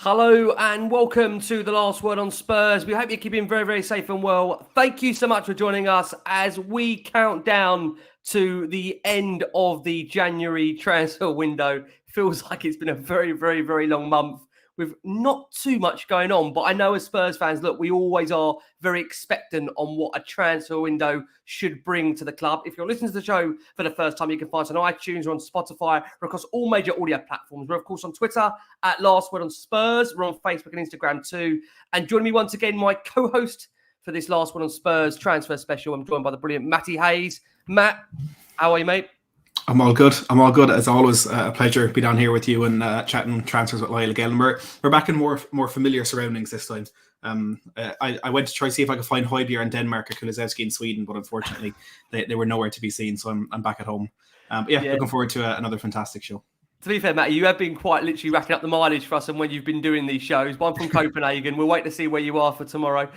Hello and welcome to The Last Word on Spurs. We hope you're keeping very, very safe and well. Thank you so much for joining us as we count down to the end of the January transfer window. Feels like it's been a very, very, very long month with not too much going on. But I know as Spurs fans, look, we always are very expectant on what a transfer window should bring to the club. If you're listening to the show for the first time, you can find us on iTunes or on Spotify or across all major audio platforms. We're, of course, on Twitter at Last Word on Spurs. We're on Facebook and Instagram too. And joining me once again, my co-host for this Last Word on Spurs transfer special. I'm joined by the brilliant Matty Hayes. Matt, how are you, mate? I'm all good. As always, a pleasure to be down here with you and chatting transfers with Lyall again. We're back in more familiar surroundings this time. I went to try to see if I could find Højbjerg in Denmark or Kulusevski in Sweden, but unfortunately they were nowhere to be seen. So I'm back at home. Looking forward to another fantastic show. To be fair, Matty, you have been quite literally racking up the mileage for us and when you've been doing these shows. But I'm from Copenhagen. We'll wait to see where you are for tomorrow.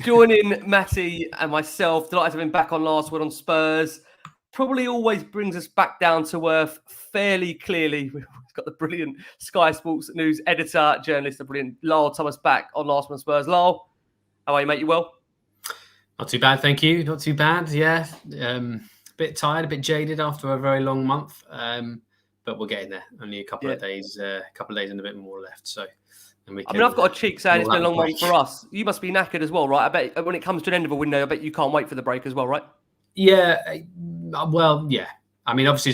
Joining Matty and myself, delighted to have been back on Last Word on Spurs. Probably always brings us back down to earth fairly clearly. We've got the brilliant Sky Sports News editor, journalist, the brilliant Lyall Thomas back on Last Word on Spurs. Lyall, how are you, mate? You well? Not too bad, thank you. Not too bad, yeah. A bit tired, a bit jaded after a very long month. But we're getting there. Only a couple of days and a bit more left. So, I've got a cheek saying it's been a long month for us. You must be knackered as well, right? I bet when it comes to an end of a window, I bet you can't wait for the break as well, right? Yeah. Well, yeah. I mean, obviously,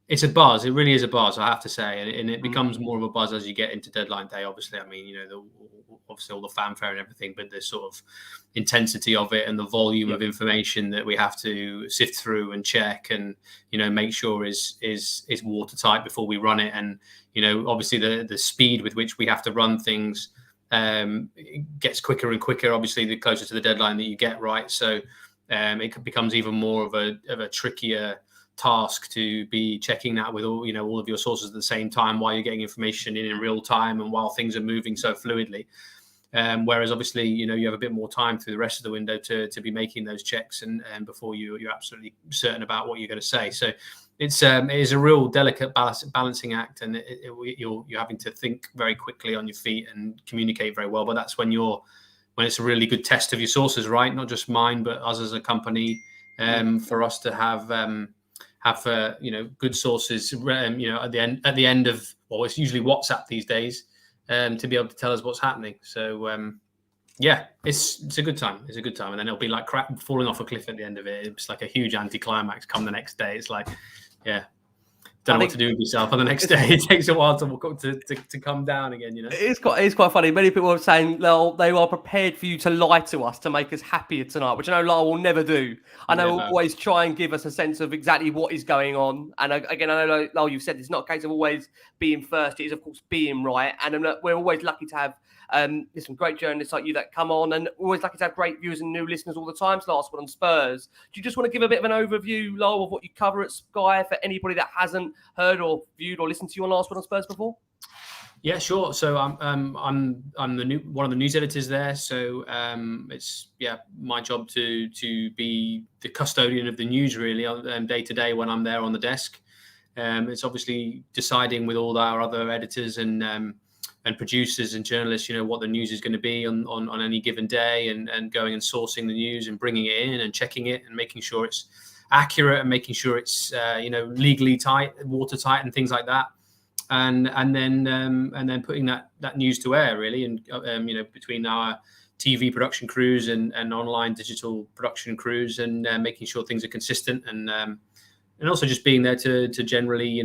it's a buzz. It really is a buzz, I have to say, and it becomes more of a buzz as you get into deadline day. Obviously, I mean, obviously all the fanfare and everything, but the sort of intensity of it and the volume of information that we have to sift through and check and make sure is watertight before we run it. And obviously the speed with which we have to run things it gets quicker and quicker. Obviously, the closer to the deadline that you get, right? So it becomes even more of a trickier task to be checking that with all of your sources at the same time while you're getting information in real time and while things are moving so fluidly. Whereas obviously, you have a bit more time through the rest of the window to be making those checks and before you're absolutely certain about what you're going to say. So it is a real delicate balancing act, and you're having to think very quickly on your feet and communicate very well. But that's when it's a really good test of your sources, right? Not just mine, but us as a company, for us to have good sources, at the end of, well, it's usually WhatsApp these days, to be able to tell us what's happening. So it's a good time. It's a good time, and then it'll be like falling off a cliff at the end of it. It's like a huge anticlimax. Come the next day, it's like, don't know what to do with yourself on the next day. It takes a while to come down again, It's quite funny. Many people are saying they are prepared for you to lie to us to make us happier tonight, which I know Lyall will never do. I know he'll always try and give us a sense of exactly what is going on. And again, I know, Lyall, you've said it's not a case of always being first. It is, of course, being right. And we're always lucky to have some great journalists like you that come on, and we're always lucky to have great viewers and new listeners all the time to Last Word on Spurs. Do you just want to give a bit of an overview, Lyall, of what you cover at Sky for anybody that hasn't heard or viewed or listened to you on Last Word on Spurs before? Yeah, sure. So I'm one of the news editors there. So it's my job to be the custodian of the news really day to day when I'm there on the desk. It's obviously deciding with all our other editors and producers and journalists, what the news is going to be on any given day, and going and sourcing the news and bringing it in and checking it and making sure it's accurate and making sure it's legally tight, watertight, and things like that, and then putting that news to air really, and between our TV production crews and online digital production crews, and making sure things are consistent, and also just being there to generally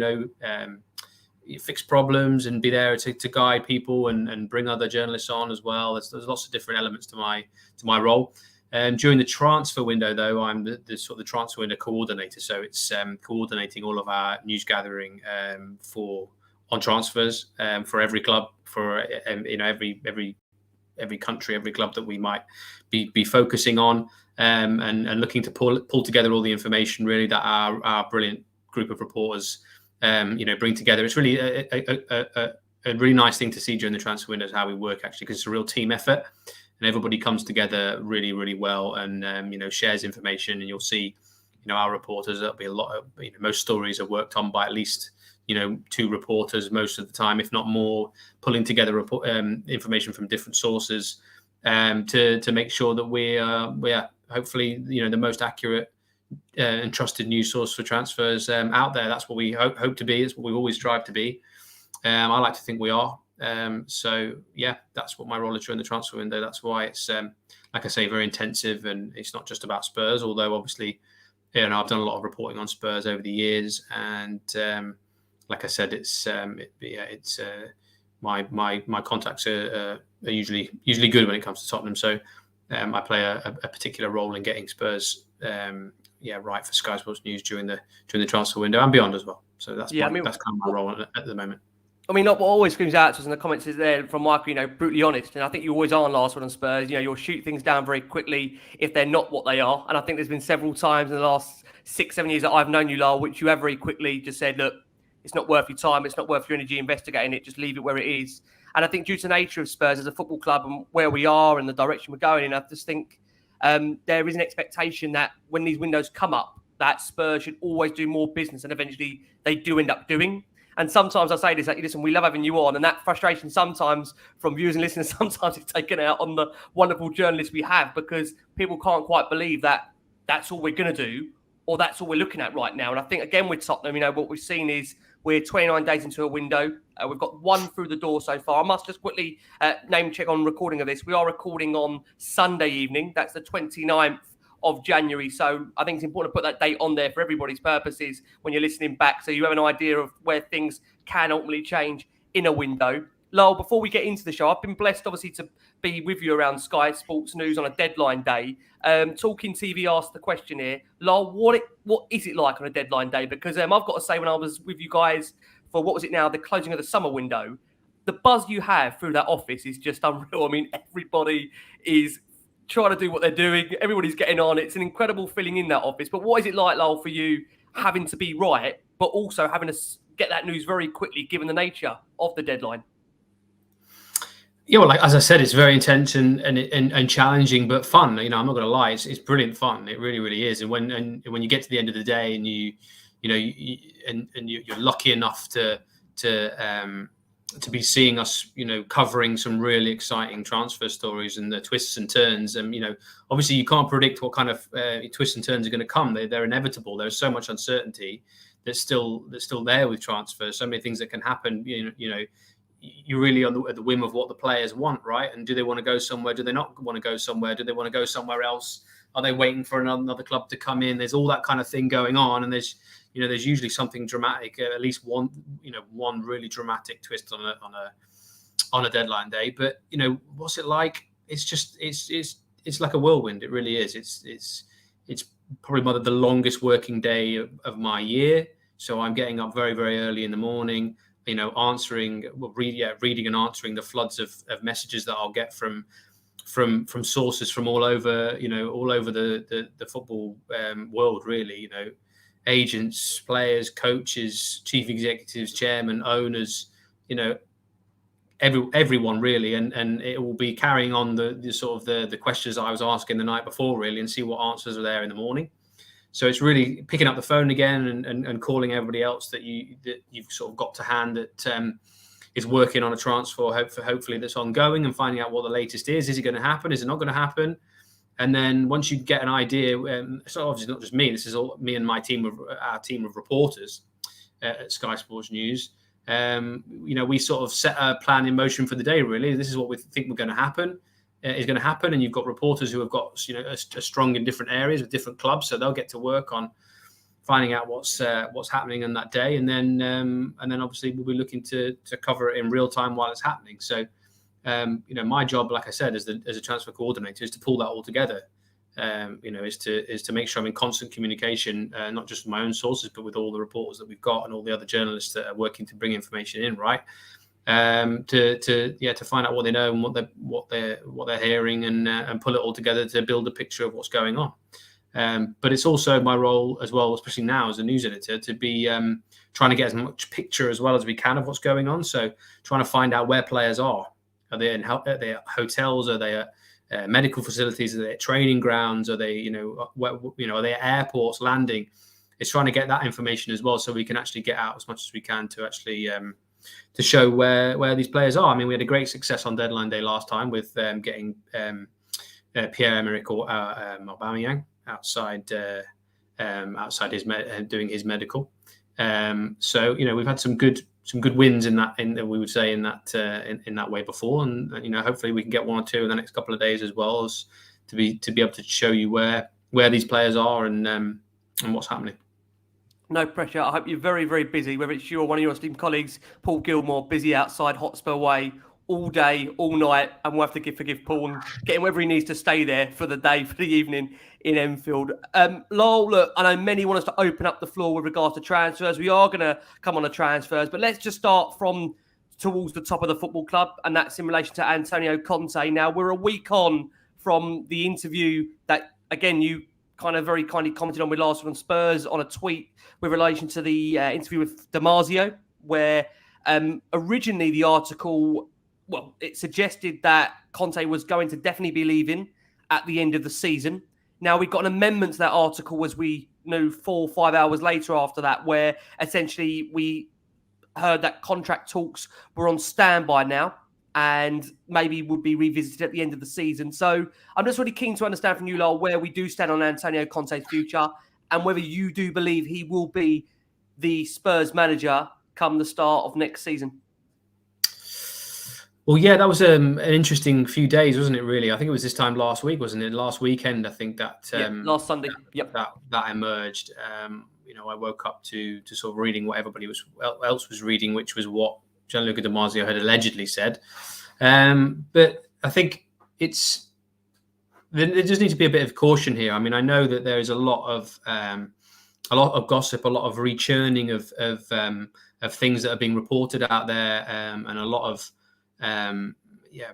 fix problems and be there to guide people and bring other journalists on as well. There's lots of different elements to my role. During the transfer window, though, I'm the sort of the transfer window coordinator. So it's coordinating all of our news gathering on transfers for every club, for every country, every club that we might be focusing on, and looking to pull together all the information really that our brilliant group of reporters bring together. It's really a really nice thing to see during the transfer windows how we work, actually, because it's a real team effort and everybody comes together really, really well and shares information. And you'll see our reporters, there'll be a lot of most stories are worked on by at least 2 reporters most of the time, if not more, pulling together information from different sources to make sure that we're hopefully the most accurate and trusted news source for transfers out there. That's what we hope to be. It's what we've always strived to be. I like to think we are. So yeah, that's what my role is during the transfer window. That's why it's like I say, very intensive, and it's not just about Spurs. Although obviously, I've done a lot of reporting on Spurs over the years, and like I said, it's my contacts are usually good when it comes to Tottenham. So I play a particular role in getting Spurs right for Sky Sports News during the transfer window and beyond as well. So that's kind of my role at the moment. I mean, what always screams out to us in the comments is there from Michael, brutally honest. And I think you always are on last one on Spurs. You'll shoot things down very quickly if they're not what they are. And I think there's been several times in the last 6-7 years that I've known you, Lyall, which you have very quickly just said, look, it's not worth your time. It's not worth your energy investigating it. Just leave it where it is. And I think due to the nature of Spurs as a football club and where we are and the direction we're going in, I just think there is an expectation that when these windows come up, that Spurs should always do more business, and eventually they do end up doing. And sometimes I say this, like, listen, we love having you on, and that frustration sometimes from viewers and listeners, sometimes it's taken out on the wonderful journalists we have, because people can't quite believe that that's all we're going to do, or that's all we're looking at right now. And I think, again, with Tottenham, what we've seen is we're 29 days into a window. We've got one through the door so far. I must just quickly name check on recording of this. We are recording on Sunday evening. That's the 29th of January. So I think it's important to put that date on there for everybody's purposes when you're listening back, so you have an idea of where things can ultimately change in a window. Lyall, before we get into the show, I've been blessed obviously to be with you around Sky Sports News on a deadline day. Talking TV asked the question here, Lyall, what is it like on a deadline day? Because I've got to say, when I was with you guys for what was it now, the closing of the summer window, the buzz you have through that office is just unreal. I mean, everybody is trying to do what they're doing. Everybody's getting on. It's an incredible feeling in that office. But what is it like, Lyall, for you having to be right, but also having to get that news very quickly, given the nature of the deadline? Yeah, well, like, as I said, it's very intense and challenging, but fun. I'm not going to lie, it's brilliant fun. It really, really is. And when you get to the end of the day and you're lucky enough to be seeing us, covering some really exciting transfer stories and the twists and turns. And, obviously you can't predict what kind of twists and turns are going to come. They're inevitable. There's so much uncertainty that's still there with transfers. So many things that can happen. You're really at the whim of what the players want, right? And do they want to go somewhere? Do they not want to go somewhere? Do they want to go somewhere else? Are they waiting for another club to come in? There's all that kind of thing going on, and there's usually something dramatic, at least one really dramatic twist on a deadline day. But what's it like? It's like a whirlwind. It really is. It's probably the longest working day of my year. So I'm getting up very, very early in the morning, reading and answering the floods of messages that I'll get from sources from all over the football world, really. Agents, players, coaches, chief executives, chairmen, owners, everyone really, and it will be carrying on the sort of the questions I was asking the night before, really, and see what answers are there in the morning. So it's really picking up the phone again and calling everybody else that you've sort of got to hand that is working on a transfer, hopefully that's ongoing, and finding out what the latest is. Is it going to happen? Is it not going to happen? And then once you get an idea, so obviously not just me, this is all me and our team of reporters at Sky Sports News. We sort of set a plan in motion for the day, really. This is what we think is going to happen, and you've got reporters who have got are strong in different areas with different clubs, so they'll get to work on finding out what's happening on that day, and then obviously we'll be looking to cover it in real time while it's happening. So my job, like I said, as a transfer coordinator, is to pull that all together. Is to make sure I'm in constant communication, not just with my own sources, but with all the reporters that we've got and all the other journalists that are working to bring information in, right? To find out what they know and what they're hearing, and pull it all together to build a picture of what's going on. But it's also my role as well, especially now as a news editor, to be trying to get as much picture as well as we can of what's going on. So trying to find out where players are. Are they at their hotels? Are they at medical facilities? Are they at training grounds? Are they, are they at airports landing? it's trying to get that information as well, so we can actually get out as much as we can to actually to show where these players are. I mean, we had a great success on deadline day last time with getting Pierre-Emerick Aubameyang outside his doing his medical. So we've had some good wins in that we would say in that way before, and hopefully we can get one or two in the next couple of days as well, as to be able to show you where these players are and what's happening. No pressure. I hope you're very, very busy, whether it's you or one of your esteemed colleagues, Paul Gilmore, busy outside Hotspur Way all day, all night, and we'll have to forgive Paul and get him wherever he needs to stay there for the day, for the evening in Enfield. Lyall, look, I know many want us to open up the floor with regards to transfers. We are going to come on to transfers, but let's just start from towards the top of the football club, and that's in relation to Antonio Conte. Now, we're a week on from the interview that, again, you kind of very kindly commented on with last week on Spurs on a tweet with relation to the interview with Damasio, where originally the article, well, it suggested that Conte was going to definitely be leaving at the end of the season. Now, we got an amendment to that article, as we know, 4 or 5 hours later after that, where essentially we heard that contract talks were on standby now and maybe would be revisited at the end of the season. So I'm just really keen to understand from you, Lyall, where we do stand on Antonio Conte's future and whether you do believe he will be the Spurs manager come the start of next season. Well, yeah, that was an interesting few days, wasn't it, really? I think it was this time last week, wasn't it? Last weekend, I think that... last Sunday, yep. That emerged. I woke up to sort of reading what everybody else was reading, which was what Gianluca Damasio had allegedly said. But I think there just needs to be a bit of caution here. I mean, I know that there is a lot of gossip, a lot of rechurning of things that are being reported out there, and a lot of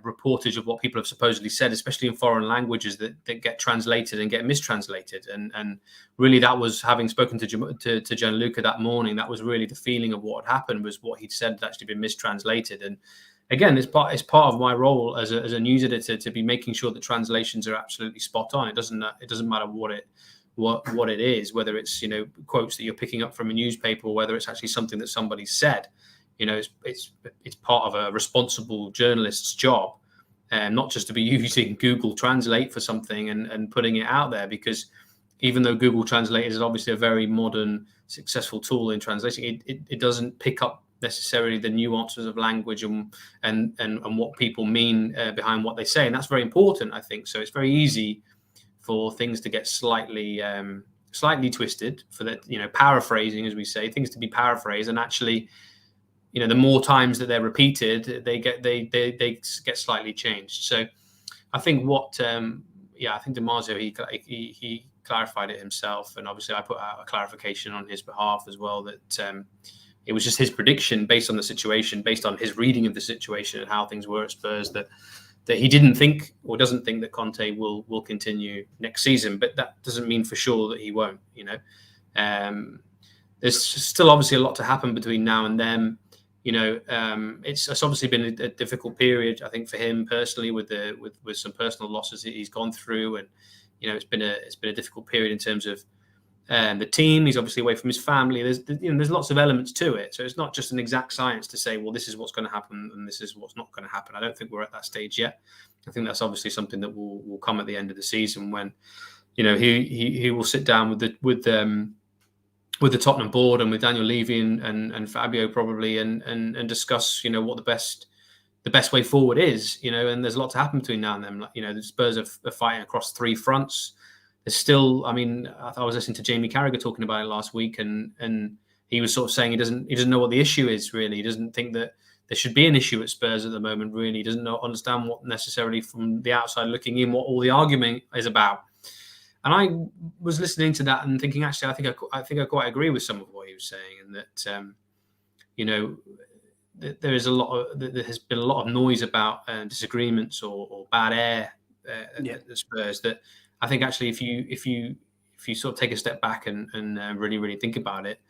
reportage of what people have supposedly said, especially in foreign languages that get translated and get mistranslated. And really, that was, having spoken to Gianluca that morning, that was really the feeling of what had happened, was what he'd said had actually been mistranslated. And again, it's part of my role as a news editor to be making sure that translations are absolutely spot on. It doesn't matter what it is, whether it's quotes that you're picking up from a newspaper or whether it's actually something that somebody said. It's part of a responsible journalist's job, and not just to be using Google Translate for something and putting it out there, because even though Google Translate is obviously a very modern, successful tool in translating, it doesn't pick up necessarily the nuances of language and what people mean behind what they say, and that's very important, I think. So it's very easy for things to get slightly twisted, for that, paraphrasing, as we say, things to be paraphrased, and actually, the more times that they're repeated, they get slightly changed. So I think I think Damasio, he clarified it himself, and obviously I put out a clarification on his behalf as well, that it was just his prediction based on the situation, based on his reading of the situation and how things were at Spurs, that he didn't think or doesn't think that Conte will continue next season, but that doesn't mean for sure that he won't. There's still obviously a lot to happen between now and then. It's obviously been a difficult period, I think, for him personally, with some personal losses that he's gone through, and it's been a difficult period in terms of the team. He's obviously away from his family. There's lots of elements to it, so it's not just an exact science to say, well, this is what's going to happen and this is what's not going to happen. I don't think we're at that stage yet. I think that's obviously something that will come at the end of the season, when he will sit down with the Tottenham board and with Daniel Levy and Fabio probably, and discuss what the best way forward is. And there's a lot to happen between now and then. The Spurs are fighting across 3 fronts. There's still, I was listening to Jamie Carragher talking about it last week, and he was sort of saying he doesn't know what the issue is really. He doesn't think that there should be an issue at Spurs at the moment. Really, he doesn't understand what necessarily, from the outside looking in, what all the argument is about. And I was listening to that and thinking, actually, I think I quite agree with some of what he was saying, and that there has been a lot of noise about disagreements or bad air at the Spurs. That I think actually, if you sort of take a step back and really, really think about it,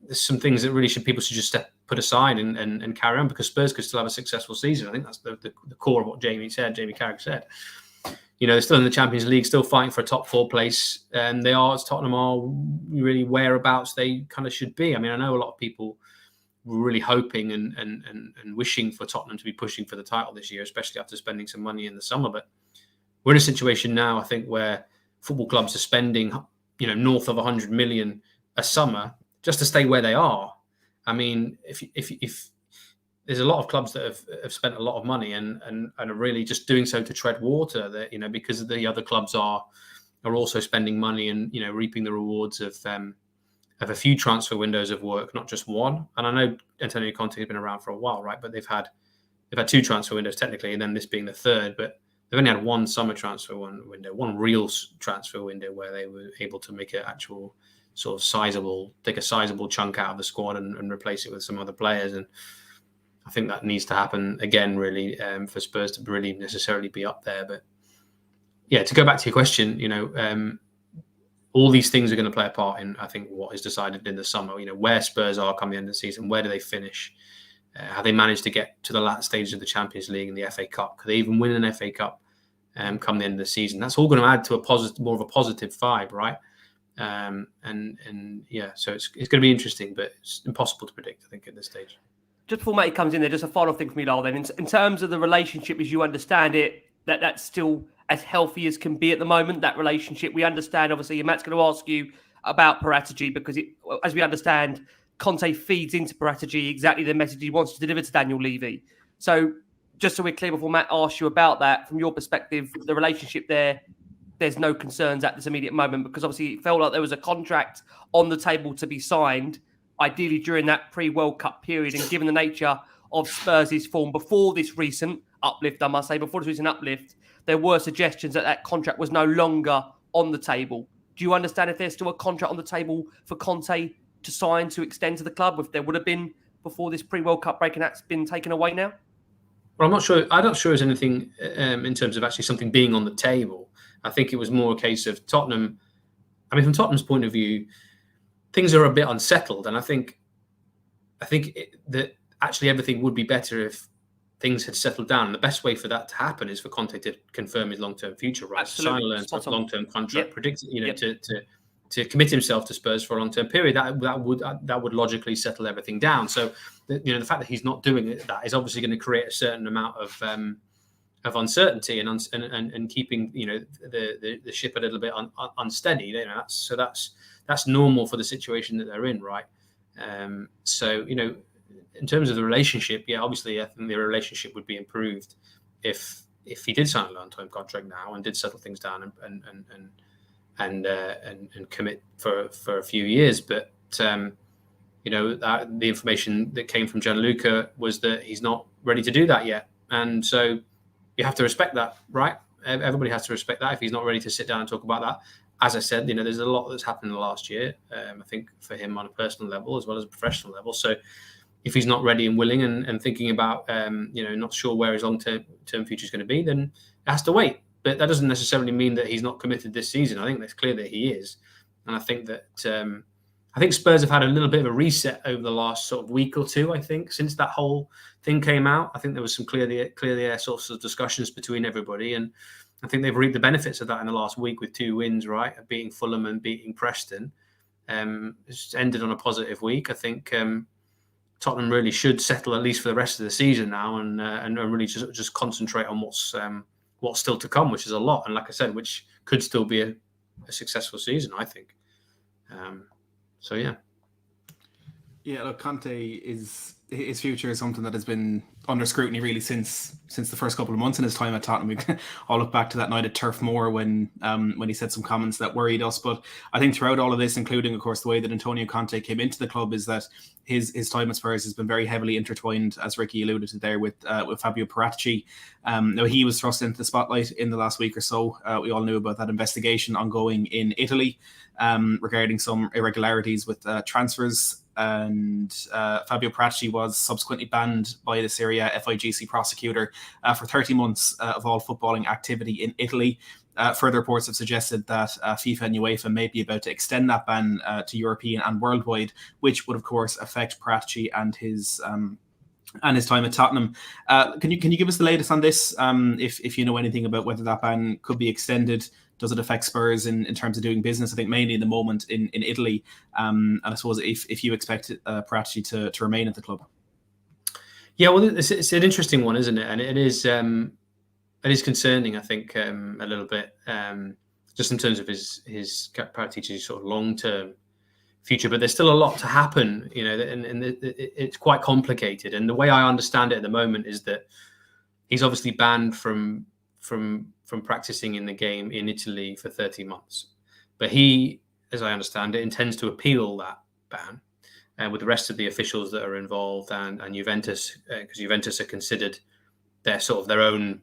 there's some things that people should just put aside and carry on, because Spurs could still have a successful season. I think that's the core of what Jamie Carragher said. they're still in the Champions League, still fighting for a top 4 place, and Tottenham are really whereabouts they kind of should be. I mean, I know a lot of people were really hoping and wishing for Tottenham to be pushing for the title this year, especially after spending some money in the summer. But we're in a situation now, I think, where football clubs are spending, north of 100 million a summer just to stay where they are. I mean, if there's a lot of clubs that have spent a lot of money and are really just doing so to tread water, that because the other clubs are also spending money and reaping the rewards of a few transfer windows of work, not just one. And I know Antonio Conte has been around for a while, right? But they've had 2 transfer windows technically, and then this being the third. But they've only had one summer transfer window, one real transfer window where they were able to make an actual sort of take a sizable chunk out of the squad and replace it with some other players. And I think that needs to happen again, really, for Spurs to really necessarily be up there. But yeah, to go back to your question, all these things are going to play a part in, I think, what is decided in the summer. Where Spurs are come the end of the season, where do they finish? How they managed to get to the last stages of the Champions League and the FA Cup? Could they even win an FA Cup come the end of the season? That's all going to add to more of a positive vibe, right? So it's going to be interesting, but it's impossible to predict, I think, at this stage. Just before Matty comes in there, just a final thing for me, Lyall, then. In terms of the relationship as you understand it, that's still as healthy as can be at the moment, that relationship. We understand, obviously, and Matt's going to ask you about Paratici because, as we understand, Conte feeds into Paratici exactly the message he wants to deliver to Daniel Levy. So just so we're clear before Matt asks you about that, from your perspective, the relationship there's no concerns at this immediate moment because obviously it felt like there was a contract on the table to be signed, ideally during that pre-World Cup period. And given the nature of Spurs' form before this recent uplift, there were suggestions that contract was no longer on the table. Do you understand if there's still a contract on the table for Conte to sign, to extend to the club, if there would have been before this pre-World Cup break and that's been taken away now? Well, I'm not sure there's anything in terms of actually something being on the table. I think it was more a case of Tottenham. I mean, from Tottenham's point of view, things are a bit unsettled. And I think that actually everything would be better if things had settled down. And the best way for that to happen is for Conte to confirm his long-term future, right? Absolutely. To sign a long-term contract, to commit himself to Spurs for a long-term period. That would logically settle everything down. So, the fact that he's not doing that is obviously going to create a certain amount of uncertainty and keeping the ship a little bit unsteady. That's normal for the situation that they're in, right? In terms of the relationship, obviously I think the relationship would be improved if he did sign a long-term contract now and did settle things down and commit for a few years. But the information that came from Gianluca was that he's not ready to do that yet, and so you have to respect that, right? Everybody has to respect that if he's not ready to sit down and talk about that. As I said, there's a lot that's happened in the last year, I think, for him on a personal level as well as a professional level. So if he's not ready and willing and thinking about, not sure where his long-term future is going to be, then it has to wait. But that doesn't necessarily mean that he's not committed this season. I think that's clear that he is. And I think that Spurs have had a little bit of a reset over the last sort of week or two, I think, since that whole thing came out. I think there was some clear the air sorts of discussions between everybody. And I think they've reaped the benefits of that in the last week with 2 wins, right? Beating Fulham and beating Preston. It's ended on a positive week. I think Tottenham really should settle at least for the rest of the season now and really just concentrate on what's still to come, which is a lot. And like I said, which could still be a successful season, I think. Yeah, look, his future is something that has been under scrutiny really since the first couple of months in his time at Tottenham. I'll look back to that night at Turf Moor when he said some comments that worried us. But I think throughout all of this, including, of course, the way that Antonio Conte came into the club, is that his time at Spurs has been very heavily intertwined, as Ricky alluded to there, with Fabio Paratici. Now, he was thrust into the spotlight in the last week or so. We all knew about that investigation ongoing in Italy regarding some irregularities with transfers. And Fabio Paratici was subsequently banned by the Serie A FIGC prosecutor for 30 months of all footballing activity in Italy. Further reports have suggested that FIFA and UEFA may be about to extend that ban to European and worldwide, which would, of course, affect Paratici and and his time at Tottenham. Can you give us the latest on this? If you know anything about whether that ban could be extended, does it affect Spurs in terms of doing business? I think mainly in the moment in Italy, and I suppose if you expect Paratici to remain at the club. Yeah, well, it's an interesting one, isn't it? And it is concerning, I think, a little bit, just in terms of his Paratici's sort of long-term future. But there's still a lot to happen, you know, and it's quite complicated. And the way I understand it at the moment is that he's obviously banned from practicing in the game in Italy for 30 months. But he, as I understand it, intends to appeal that ban with the rest of the officials that are involved and Juventus, because Juventus are considered their own.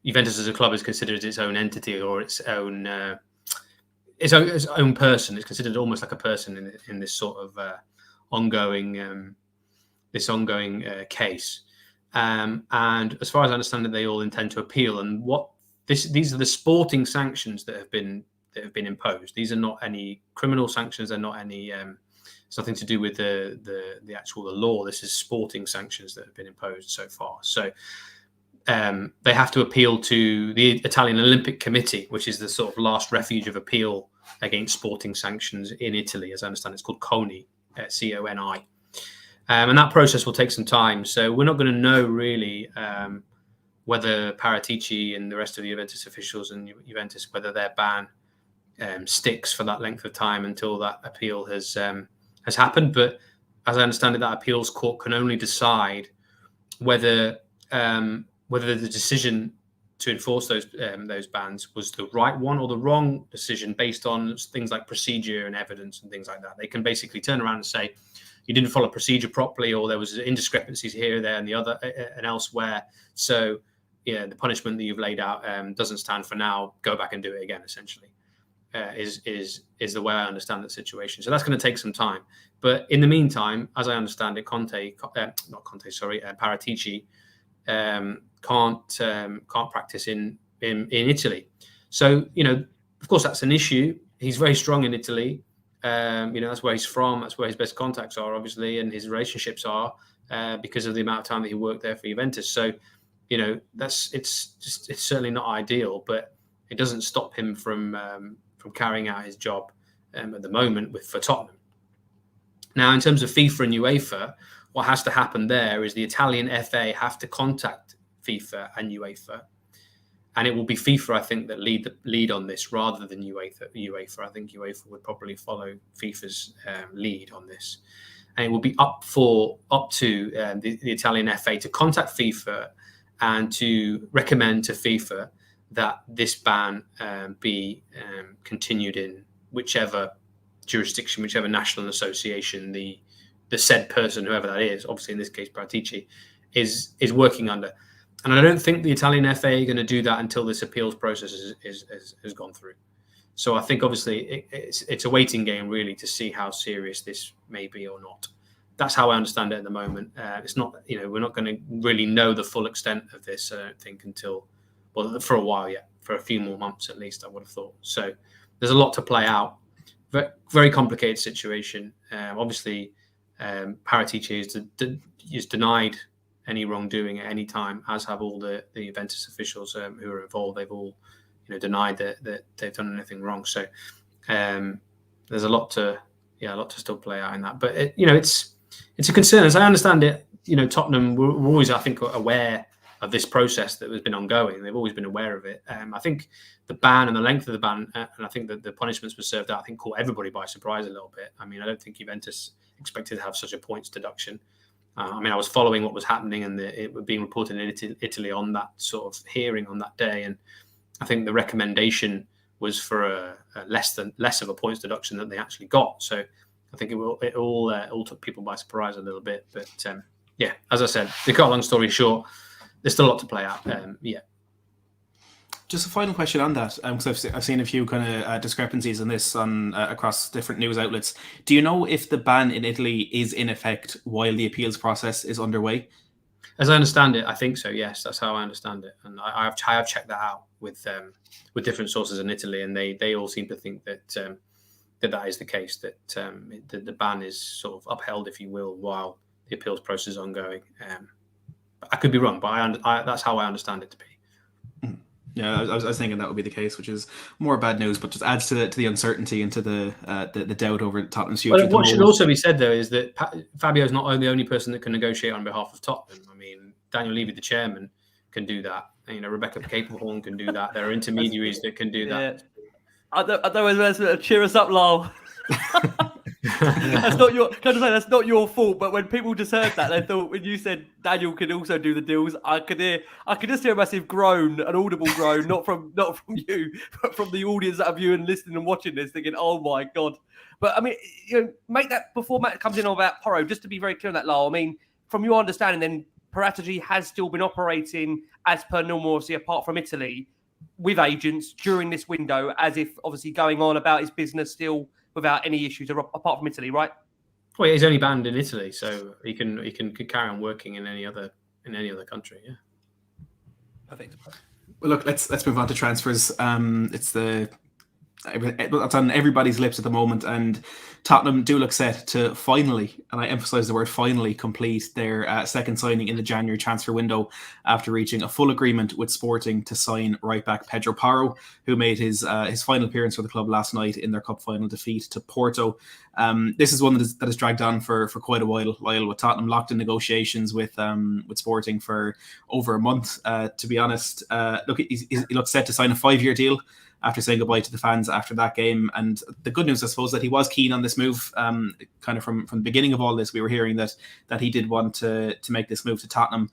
Juventus as a club is considered its own entity or its own person. It's considered almost like a person in this sort of ongoing case. And as far as I understand it, they all intend to appeal. And these are the sporting sanctions that have been imposed. These are not any criminal sanctions. They're not any. It's nothing to do with the actual law. This is sporting sanctions that have been imposed so far. So they have to appeal to the Italian Olympic Committee, which is the sort of last refuge of appeal against sporting sanctions in Italy. As I understand, it's called CONI, CONI. And that process will take some time. So we're not going to know really whether Paratici and the rest of the Juventus officials and Juventus, whether their ban sticks for that length of time until that appeal has happened. But as I understand it, that appeals court can only decide whether the decision to enforce those bans was the right one or the wrong decision based on things like procedure and evidence and things like that. They can basically turn around and say, you didn't follow procedure properly, or there was indiscrepancies here, there, and the other and elsewhere. So, yeah, the punishment that you've laid out doesn't stand for now. Go back and do it again. Essentially, is the way I understand the situation. So that's going to take some time. But in the meantime, as I understand it, Paratici can't practice in Italy. So, you know, of course, that's an issue. He's very strong in Italy. You know, that's where he's from. That's where his best contacts are, obviously, and his relationships are because of the amount of time that he worked there for Juventus. So, you know, it's certainly not ideal, but it doesn't stop him from carrying out his job at the moment for Tottenham. Now, in terms of FIFA and UEFA, what has to happen there is the Italian FA have to contact FIFA and UEFA. And it will be FIFA, I think, that lead on this rather than UEFA. I think UEFA would probably follow FIFA's lead on this, and it will be up to the Italian FA to contact FIFA and to recommend to FIFA that this ban be continued in whichever jurisdiction, whichever national association the said person, whoever that is, obviously in this case Paratici, is working under. And I don't think the Italian FA are going to do that until this appeals process has gone through. So I think obviously it's a waiting game really to see how serious this may be or not. That's how I understand it at the moment. It's not, you know, we're not going to really know the full extent of this, I don't think, until, well, for a while yet, for a few more months at least, I would have thought. So there's a lot to play out. Very, very complicated situation. Obviously, Paratici is denied any wrongdoing at any time, as have all the Juventus officials who are involved. They've all, you know, denied that they've done anything wrong. So there's a lot to still play out in that. But you know, it's a concern, as I understand it. You know, Tottenham were always, I think, aware of this process that has been ongoing. They've always been aware of it. I think the ban and the length of the ban, and I think that the punishments were served out, I think caught everybody by surprise a little bit. I mean, I don't think Juventus expected to have such a points deduction. I mean, I was following what was happening and it was being reported in Italy on that sort of hearing on that day, and I think the recommendation was for a less of a points deduction than they actually got. So I think it all took people by surprise a little bit. But yeah, as I said, to cut a long story short, there's still a lot to play out. Yeah. Just a final question on that, because I've seen a few kind of discrepancies in this across different news outlets. Do you know if the ban in Italy is in effect while the appeals process is underway? As I understand it, I think so. Yes, that's how I understand it, and I have checked that out with different sources in Italy, and they all seem to think that that is the case. That the ban is sort of upheld, if you will, while the appeals process is ongoing. I could be wrong, but that's how I understand it to be. Yeah, I was thinking that would be the case, which is more bad news, but just adds to the uncertainty and to the doubt over Tottenham's future. Well, what should also be said, though, is that Fabio's not the only person that can negotiate on behalf of Tottenham. I mean, Daniel Levy, the chairman, can do that. Rebecca Capehorn can do that. There are intermediaries that can do that. I don't know whether to cheer us up, Lyall. That's not your fault. But when people just heard that, they thought when you said Daniel could also do the deals, I could just hear a massive groan, an audible groan, not from you, but from the audience that are viewing, listening, and watching this, thinking, "Oh my god!" But I mean, make that before Matt comes in about Porro, just to be very clear on that, Lyall. I mean, from your understanding, then Paratici has still been operating as per normal, obviously, apart from Italy, with agents during this window, as if obviously going on about his business still without any issues apart from Italy, right? Well, he's only banned in Italy, so he can carry on working in any other country. Yeah. Perfect. Well, look, let's move on to transfers. It's on everybody's lips at the moment, and Tottenham do look set to finally, and I emphasise the word finally, complete their second signing in the January transfer window after reaching a full agreement with Sporting to sign right back Pedro Porro, who made his final appearance for the club last night in their cup final defeat to Porto. This is one that has dragged on for quite a while, Lyall, with Tottenham locked in negotiations with Sporting for over a month. To be honest, he looks set to sign a 5-year deal after saying goodbye to the fans after that game. And the good news, I suppose, that he was keen on this move. Kind of from the beginning of all this, we were hearing that he did want to make this move to Tottenham.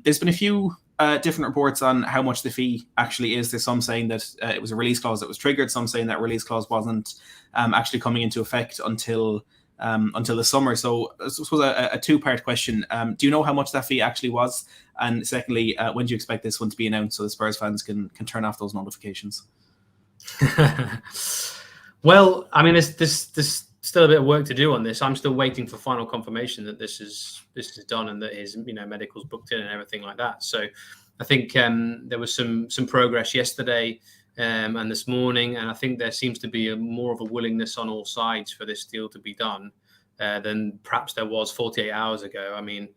There's been a few different reports on how much the fee actually is. There's some saying that it was a release clause that was triggered, some saying that release clause wasn't actually coming into effect until the summer. So I suppose a two-part question. Do you know how much that fee actually was? And secondly, when do you expect this one to be announced so the Spurs fans can turn off those notifications? Well, I mean, there's still a bit of work to do on this. I'm still waiting for final confirmation that this is done and that his medical's booked in and everything like that. So I think there was some progress yesterday and this morning, and I think there seems to be more of a willingness on all sides for this deal to be done than perhaps there was 48 hours ago. I mean,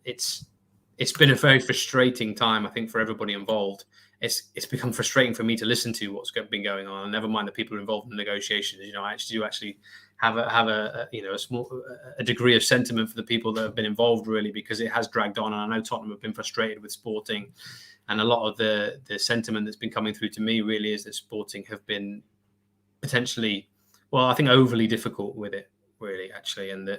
it's been a very frustrating time, I think, for everybody involved. It's become frustrating for me to listen to what's been going on, and never mind the people involved in the negotiations. I actually have a degree of sentiment for the people that have been involved, really, because it has dragged on. And I know Tottenham have been frustrated with Sporting, and a lot of the sentiment that's been coming through to me really is that Sporting have been potentially, well, I think overly difficult with it, really, actually. And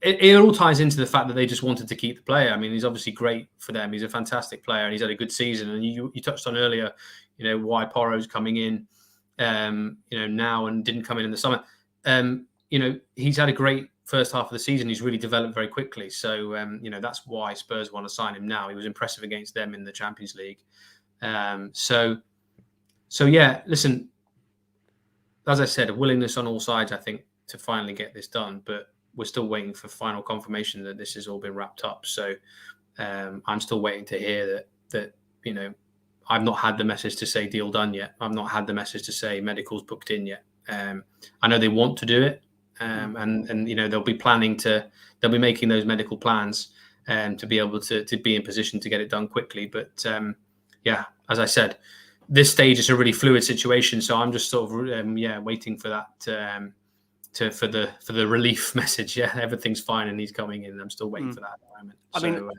it all ties into the fact that they just wanted to keep the player. I mean, he's obviously great for them. He's a fantastic player, and he's had a good season. And you touched on earlier, why Porro's coming in, now and didn't come in the summer. He's had a great first half of the season. He's really developed very quickly. So, that's why Spurs want to sign him now. He was impressive against them in the Champions League. So yeah, listen, as I said, a willingness on all sides, I think, to finally get this done. But we're still waiting for final confirmation that this has all been wrapped up. So I'm still waiting to hear that I've not had the message to say deal done yet. I've not had the message to say medical's booked in yet. I know they want to do it, and they'll be making those medical plans to be able to be in position to get it done quickly. But as I said, this stage is a really fluid situation. So I'm just sort of waiting for that. For the relief message, everything's fine and he's coming in. I'm still waiting for that at the moment.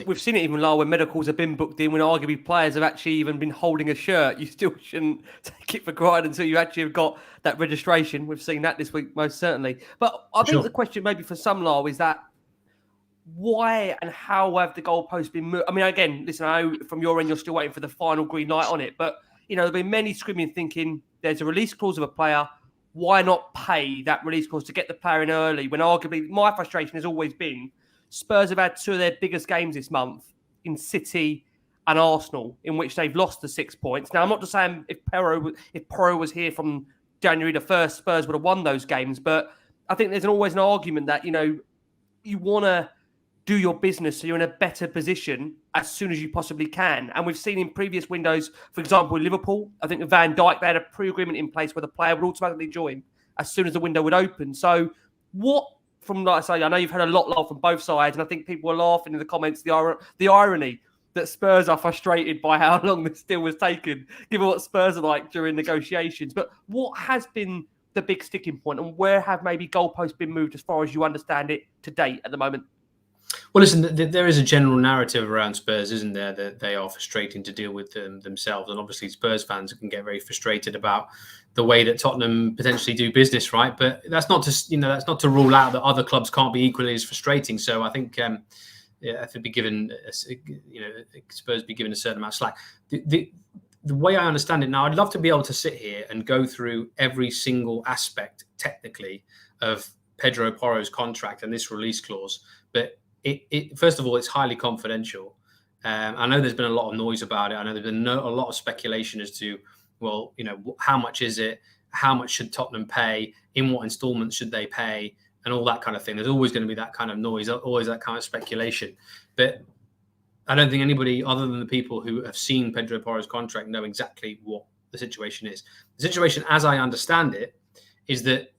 We've seen it even, Lyall, when medicals have been booked in, when arguably players have actually even been holding a shirt. You still shouldn't take it for granted until you actually have got that registration. We've seen that this week, most certainly. But I think the question maybe for some, Lyall, is that why and how have the goalposts been moved? I mean, again, listen, I know from your end you're still waiting for the final green light on it, but there've been many screaming thinking there's a release clause of a player. Why not pay that release clause to get the player in early? When arguably my frustration has always been Spurs have had two of their biggest games this month in City and Arsenal, in which they've lost the 6 points. Now, I'm not just saying if Porro was here from January the 1st, Spurs would have won those games. But I think there's always an argument that, you want to do your business so you're in a better position as soon as you possibly can. And we've seen in previous windows, for example, in Liverpool, I think with Van Dijk, they had a pre-agreement in place where the player would automatically join as soon as the window would open. So what from, like I say, I know you've had a lot from both sides, and I think people are laughing in the comments, the irony that Spurs are frustrated by how long this deal was taken, given what Spurs are like during negotiations. But what has been the big sticking point, and where have maybe goalposts been moved as far as you understand it to date at the moment? Well, listen, there is a general narrative around Spurs, isn't there, that they are frustrating to deal with themselves. And obviously Spurs fans can get very frustrated about the way that Tottenham potentially do business, right? But that's not to rule out that other clubs can't be equally as frustrating. So I think if it be given, Spurs be given a certain amount of slack. The way I understand it now, I'd love to be able to sit here and go through every single aspect technically of Pedro Porro's contract and this release clause. But it first of all, it's highly confidential. I know there's been a lot of noise about it. I know there's been a lot of speculation as to, well, how much is it? How much should Tottenham pay? In what installments should they pay? And all that kind of thing. There's always going to be that kind of noise, always that kind of speculation. But I don't think anybody other than the people who have seen Pedro Porro's contract know exactly what the situation is. The situation, as I understand it, is that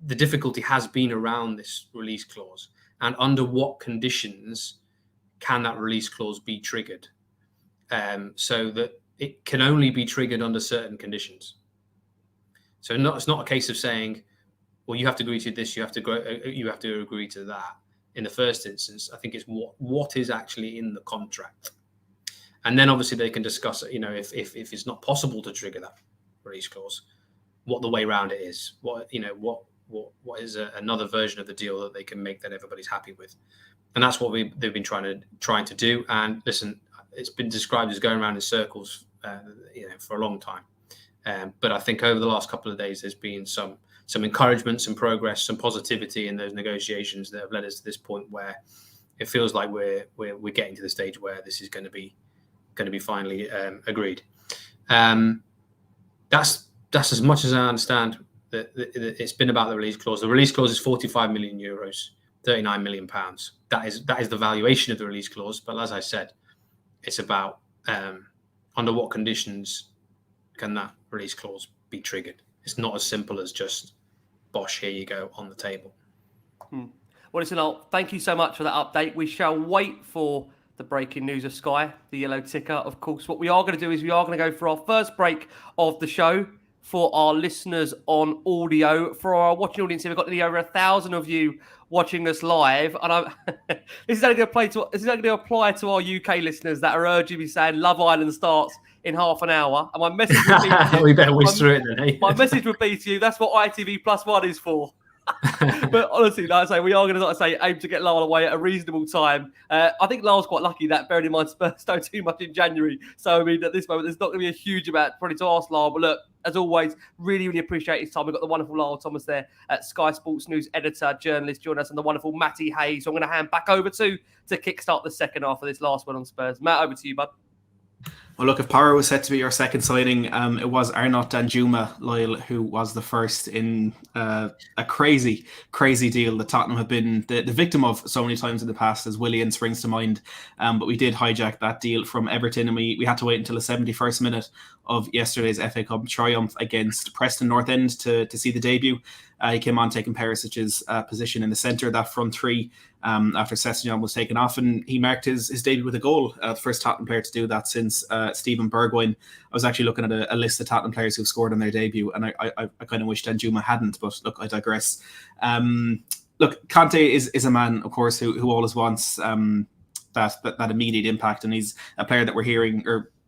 the difficulty has been around this release clause and under what conditions can that release clause be triggered, so that it can only be triggered under certain conditions. So it's not a case of saying, well, you have to agree to this, you have to agree to that. In the first instance, I think it's what is actually in the contract, and then obviously they can discuss, if it's not possible to trigger that release clause, what the way around it is, what is another version of the deal that they can make that everybody's happy with, and that's what they've been trying to do. And listen, it's been described as going around in circles, for a long time, but I think over the last couple of days there's been some encouragement, some progress, some positivity in those negotiations that have led us to this point where it feels like we're getting to the stage where this is going to be finally agreed. That's as much as I understand that it's been about the release clause. The release clause is 45 million euros, 39 million pounds. That is the valuation of the release clause. But as I said, it's about under what conditions can that release clause be triggered. It's not as simple as just, bosh, here you go, on the table. Well, listen, thank you so much for that update. We shall wait for the breaking news of Sky, the yellow ticker. Of course, what we are going to do is we are going to go for our first break of the show for our listeners on audio. For our watching audience, we've got nearly over 1,000 of you watching us live, and this is only going to apply to our UK listeners that are urging me saying Love Island starts in half an hour. And my message would be to you, we better whiz through it then, eh? My message would be to you, that's what ITV +1 is for. But honestly, like I say, we are going to aim to get Lyall away at a reasonable time. I think Lyall's quite lucky that, bearing in mind, Spurs don't too much in January. So, I mean, at this moment, there's not going to be a huge amount probably to ask Lyall. But look, as always, really, really appreciate his time. We've got the wonderful Lyall Thomas there, Sky Sports News editor, journalist, joining us, and the wonderful Matty Hayes. So I'm going to hand back over to kickstart the second half of this last one on Spurs. Matt, over to you, bud. Well, look, if Porro was set to be your second signing, it was Arnaut Danjuma, Lyall, who was the first in a crazy, crazy deal that Tottenham have been the victim of so many times in the past, as Willian springs to mind. But we did hijack that deal from Everton, and we had to wait until the 71st minute of yesterday's FA Cup triumph against Preston North End to see the debut. He came on taking Perisic's position in the centre of that front three after Sessegnon was taken off, and he marked his debut with a goal. The first Tottenham player to do that since Stephen Bergwijn. I was actually looking at a list of Tottenham players who've scored on their debut, and I kind of wish Danjuma hadn't, but look, I digress. Look, Conte is a man, of course, who always wants that immediate impact, and he's a player that we're hearing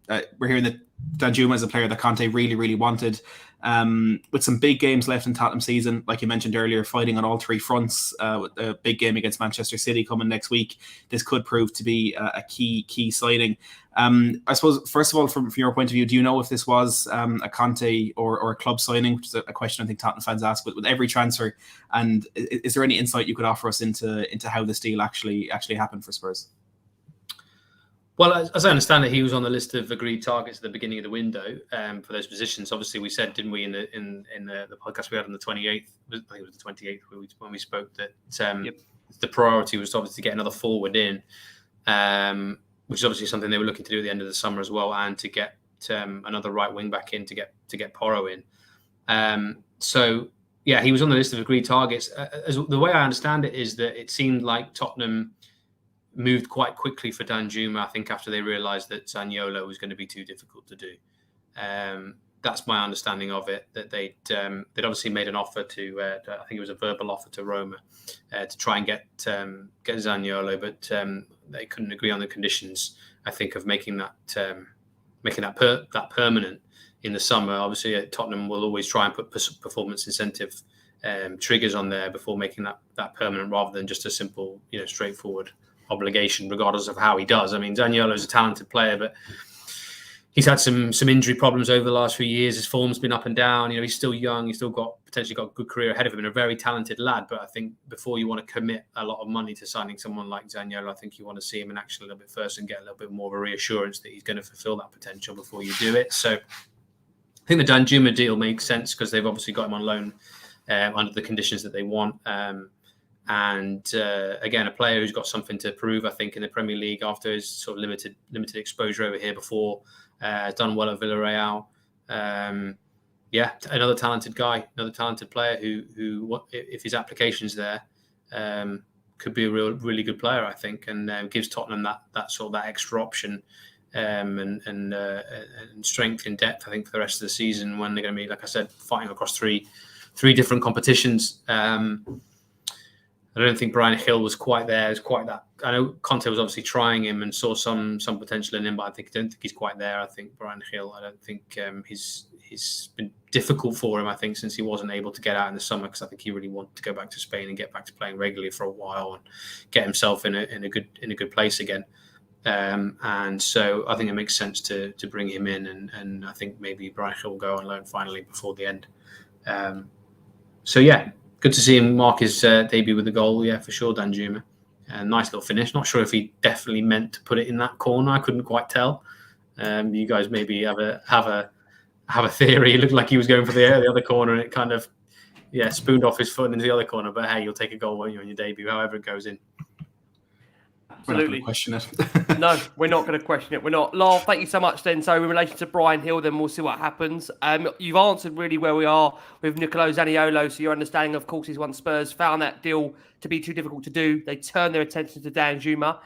that Danjuma is a player that Conte really, really wanted. With some big games left in Tottenham season, like you mentioned earlier, fighting on all three fronts, with a big game against Manchester City coming next week, this could prove to be a key signing. I suppose, first of all, from your point of view, do you know if this was a Conte or a club signing, which is a question I think Tottenham fans ask with every transfer? And is there any insight you could offer us into how this deal actually happened for Spurs? Well, as I understand it, he was on the list of agreed targets at the beginning of the window for those positions. Obviously, we said, didn't we, in the podcast we had on the 28th? I think it was the 28th when we spoke that the priority was obviously to get another forward in, which is obviously something they were looking to do at the end of the summer as well, and to get another right wing back in to get Porro in. So yeah, he was on the list of agreed targets. The way I understand it is that it seemed like Tottenham moved quite quickly for Danjuma, I think, after they realised that Zaniolo was going to be too difficult to do. That's my understanding of it, that they'd obviously made an offer to, I think it was a verbal offer to Roma to try and get Zaniolo, but they couldn't agree on the conditions, I think, of making that permanent in the summer. Obviously, Tottenham will always try and put performance incentive triggers on there before making that permanent, rather than just a simple, straightforward obligation, regardless of how he does. I mean, Zaniolo is a talented player, but he's had some injury problems over the last few years. His form's been up and down. He's still young. He's still potentially got a good career ahead of him, and a very talented lad. But I think before you want to commit a lot of money to signing someone like Zaniolo, I think you want to see him in action a little bit first and get a little bit more of a reassurance that he's going to fulfill that potential before you do it. So I think the Danjuma deal makes sense because they've obviously got him on loan under the conditions that they want. And again, a player who's got something to prove, I think, in the Premier League after his sort of limited exposure over here before. Has done well at Villarreal. Another talented guy, another talented player who if his application's there, could be a really good player, I think, and gives Tottenham that sort of that extra option and strength in depth, I think, for the rest of the season when they're going to be, like I said, fighting across three different competitions. I don't think Bryan Gil was quite there. It was quite that. I know Conte was obviously trying him and saw some potential in him, but I don't think he's quite there. I think Bryan Gil, I don't think he's been difficult for him, I think, since he wasn't able to get out in the summer, because I think he really wanted to go back to Spain and get back to playing regularly for a while and get himself in a good place again. And so I think it makes sense to bring him in, and I think maybe Bryan Gil will go on loan finally before the end. Good to see him mark his debut with a goal. Yeah, for sure, Danjuma. Nice little finish. Not sure if he definitely meant to put it in that corner. I couldn't quite tell. You guys maybe have a theory. It looked like he was going for the other corner, and it kind of spooned off his foot into the other corner. But hey, you'll take a goal, won't you, on your debut, however it goes in. Absolutely. We're not going to question it. No, we're not going to question it. We're not. Lyall, thank you so much then. So in relation to Bryan Gil, then we'll see what happens. You've answered really where we are with Nicolo Zaniolo. So your understanding, of course, is once Spurs found that deal to be too difficult to do, they turned their attention to Danjuma.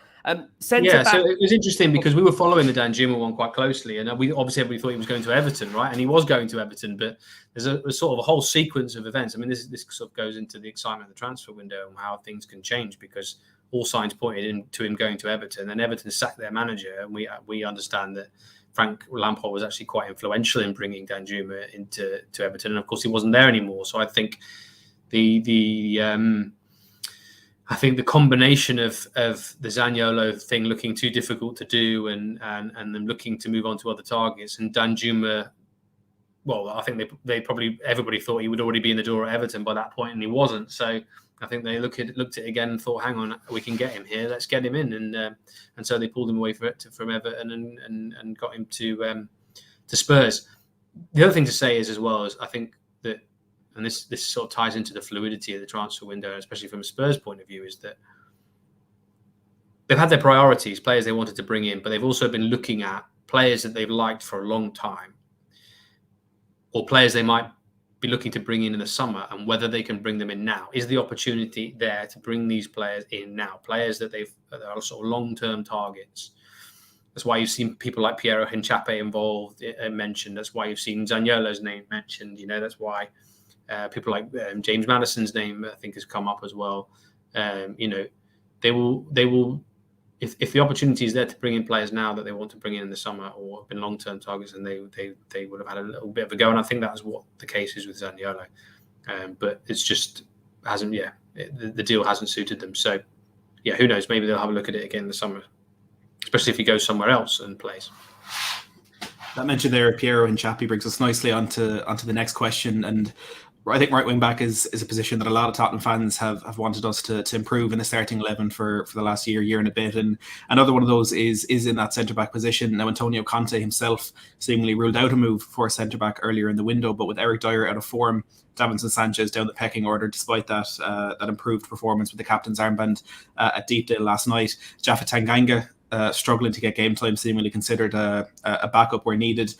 So it was interesting because we were following the Danjuma one quite closely, and everybody thought he was going to Everton, right? And he was going to Everton, but there's a sort of a whole sequence of events. I mean, this sort of goes into the excitement of the transfer window and how things can change, because all signs pointed to him going to Everton, and Everton sacked their manager, and we understand that Frank Lampard was actually quite influential in bringing Danjuma into Everton, and of course he wasn't there anymore. So I think the combination of the Zaniolo thing looking too difficult to do and them looking to move on to other targets, and Danjuma, well, I think everybody thought he would already be in the door at Everton by that point, and he wasn't. So I think they looked at it again and thought, hang on, we can get him here. Let's get him in, and so they pulled him away from Everton and got him to Spurs. The other thing to say is, as well, as I think that, and this sort of ties into the fluidity of the transfer window, especially from a Spurs point of view, is that they've had their priorities, players they wanted to bring in, but they've also been looking at players that they've liked for a long time, or players they might be looking to bring in the summer, and whether they can bring them in now. Is the opportunity there to bring these players in now? Players that are sort of long-term targets. That's why you've seen people like Piero Hincapié involved, mentioned. That's why you've seen Zaniolo's name mentioned. That's why people like James Maddison's name, I think, has come up as well. They will. If the opportunity is there to bring in players now that they want to bring in the summer or have been long-term targets, and they would have had a little bit of a go. And I think that's what the case is with Zaniolo. But it's just hasn't. The deal hasn't suited them. So who knows? Maybe they'll have a look at it again in the summer, especially if he goes somewhere else and plays. That mention there, Piero Hincapié, brings us nicely onto the next question. And I think right wing back is a position that a lot of Tottenham fans have wanted us to improve in the starting 11 for the last year and a bit. And another one of those is in that centre back position. Now, Antonio Conte himself seemingly ruled out a move for a centre back earlier in the window, but with Eric Dyer out of form, Davinson Sanchez down the pecking order, despite that improved performance with the captain's armband at Deepdale last night. Jaffa Tanganga struggling to get game time, seemingly considered a backup where needed.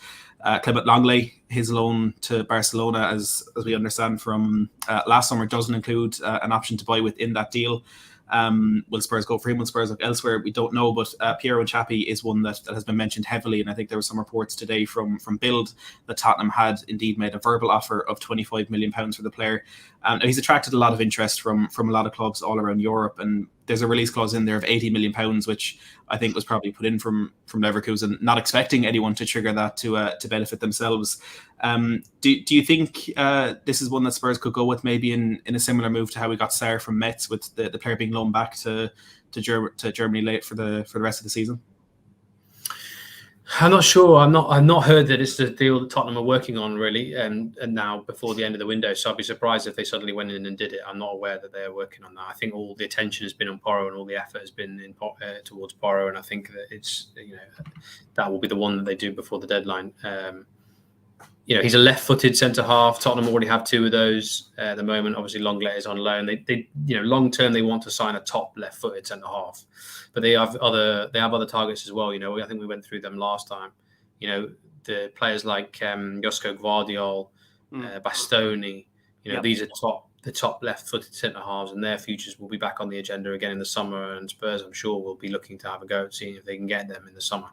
Clement Longley, his loan to Barcelona, as we understand from last summer, doesn't include an option to buy within that deal. Will Spurs go for him? Will Spurs look elsewhere? We don't know, but Piero Inciapi is one that has been mentioned heavily, and I think there were some reports today from Bild that Tottenham had indeed made a verbal offer of £25 million for the player. And he's attracted a lot of interest from a lot of clubs all around Europe, and there's a release clause in there of £80 million, which I think was probably put in from Leverkusen, not expecting anyone to trigger that to benefit themselves. Do you think this is one that Spurs could go with, maybe in a similar move to how we got Sarr from Metz, with the player being loaned back to Germany late for the rest of the season? I'm not sure. I've not heard that it's the deal that Tottenham are working on, really, and now before the end of the window. So I'd be surprised if they suddenly went in and did it. I'm not aware that they are working on that. I think all the attention has been on Porro, and all the effort has been towards Porro, and I think that it's that will be the one that they do before the deadline. He's a left-footed centre half. Tottenham already have two of those at the moment. Obviously, Lenglet is on loan. They long term they want to sign a top left-footed centre half, but they have other targets as well. I think we went through them last time. The players like Josko Gvardiol, Bastoni. These are the top left-footed centre halves, and their futures will be back on the agenda again in the summer. And Spurs, I'm sure, will be looking to have a go at seeing if they can get them in the summer.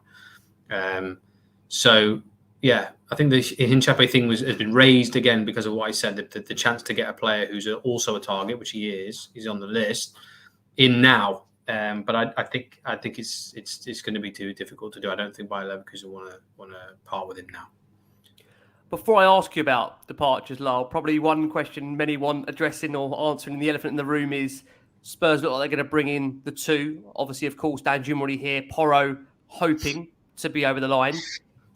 Yeah, I think the Inciapi thing has been raised again because of what I said. The chance to get a player who's also a target, which he's on the list, in now. But I think it's going to be too difficult to do. I don't think Bayer Leverkusen want to part with him now. Before I ask you about departures, Lyall, probably one question many want addressing or answering, the elephant in the room, is Spurs look like they're going to bring in the two. Obviously, of course, Danjuma already here. Porro hoping to be over the line.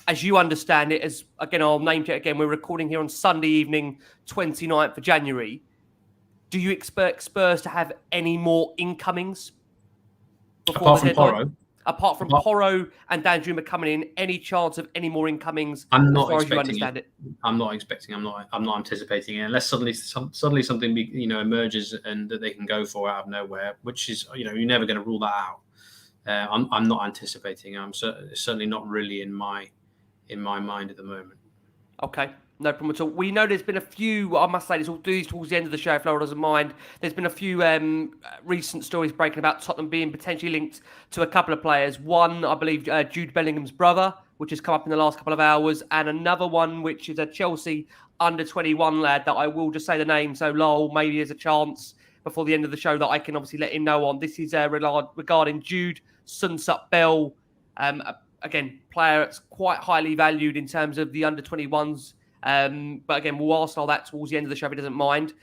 As you understand it, I'll name check again, we're recording here on Sunday evening, 29th of January. Do you expect Spurs to have any more incomings apart from Porro? Apart from Porro and Danjuma coming in, any chance of any more incomings? I'm not expecting it. I'm not anticipating it unless suddenly something emerges and that they can go for out of nowhere, which is you're never going to rule that out. I'm not anticipating. I'm certainly not really in my mind at the moment. Okay, no problem at all. We know there's been a few, I must say, this will do these towards the end of the show if Laura doesn't mind. There's been a few recent stories breaking about Tottenham being potentially linked to a couple of players. One, I believe, Jude Bellingham's brother, which has come up in the last couple of hours, and another one, which is a Chelsea under-21 lad that I will just say the name, so Lyall, maybe there's a chance before the end of the show that I can obviously let him know on. This is regarding Jude Sunsup-Bell, again, player that's quite highly valued in terms of the under-21s. But again, we'll ask all that towards the end of the show if he doesn't mind.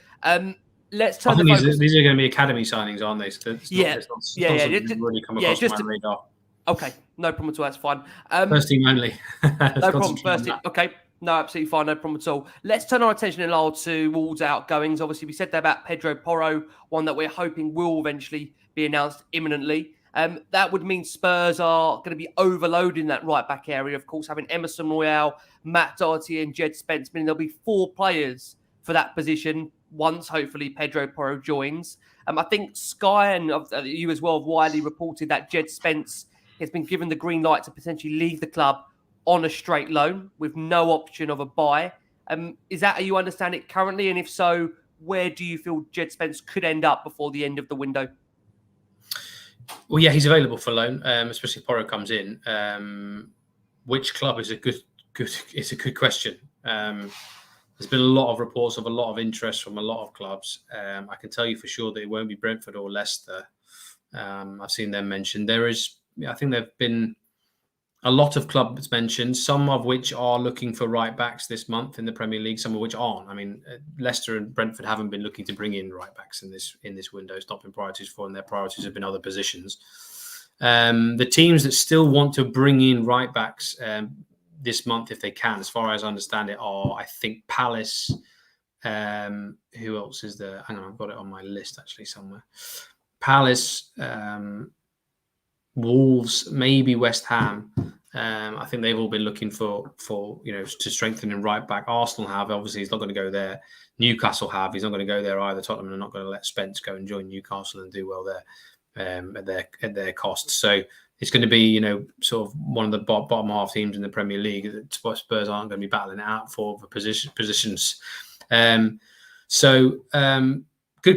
Let's turn the focus. These are going to be academy signings, aren't they? So it's not really come across my radar. Okay, no problem at all. That's fine. First team only. No problem. First team. Okay. No, absolutely fine. No problem at all. Let's turn our attention in Lyall towards outgoings. Obviously, we said that about Pedro Porro, one that we're hoping will eventually be announced imminently. That would mean Spurs are going to be overloading that right-back area. Of course, having Emerson Royale, Matt Doherty and Jed Spence, meaning there'll be 4 players for that position once, hopefully, Pedro Porro joins. I think Sky and you as well have widely reported that Jed Spence has been given the green light to potentially leave the club on a straight loan with no option of a buy. Is that how you understand it currently? And if so, where do you feel Jed Spence could end up before the end of the window? Well, yeah, he's available for loan, especially if Porro comes in. Which club is a good question. There's been a lot of reports of a lot of interest from a lot of clubs. I can tell you for sure that it won't be Brentford or Leicester. I've seen them mentioned. I think there have been a lot of clubs mentioned, some of which are looking for right backs this month in the Premier League, some of which aren't. I mean, Leicester and Brentford haven't been looking to bring in right backs in this window. It's not been priorities for them. Their priorities have been other positions. The teams that still want to bring in right backs this month, if they can, as far as I understand it, are, I think, Palace. Who else is there? Hang on, I've got it on my list actually somewhere. Palace, Wolves, maybe West Ham. I think they've all been looking for to strengthen in right back. Arsenal have, obviously he's not going to go there. Newcastle have, he's not going to go there either. Tottenham are not going to let Spence go and join Newcastle and do well there at their cost. So it's going to be, sort of one of the bottom half teams in the Premier League. Spurs aren't going to be battling it out for positions. Good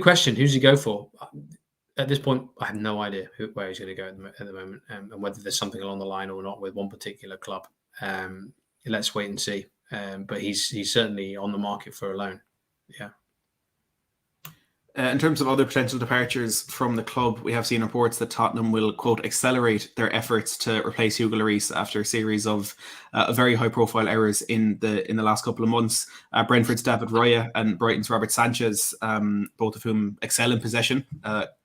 question. Who's he go for? At this point, I have no idea where he's going to go at the moment, and whether there's something along the line or not with one particular club. Let's wait and see. But he's certainly on the market for a loan. Yeah. In terms of other potential departures from the club, we have seen reports that Tottenham will, quote, accelerate their efforts to replace Hugo Lloris after a series of very high-profile errors in the last couple of months. Brentford's David Raya and Brighton's Robert Sanchez, both of whom excel in possession,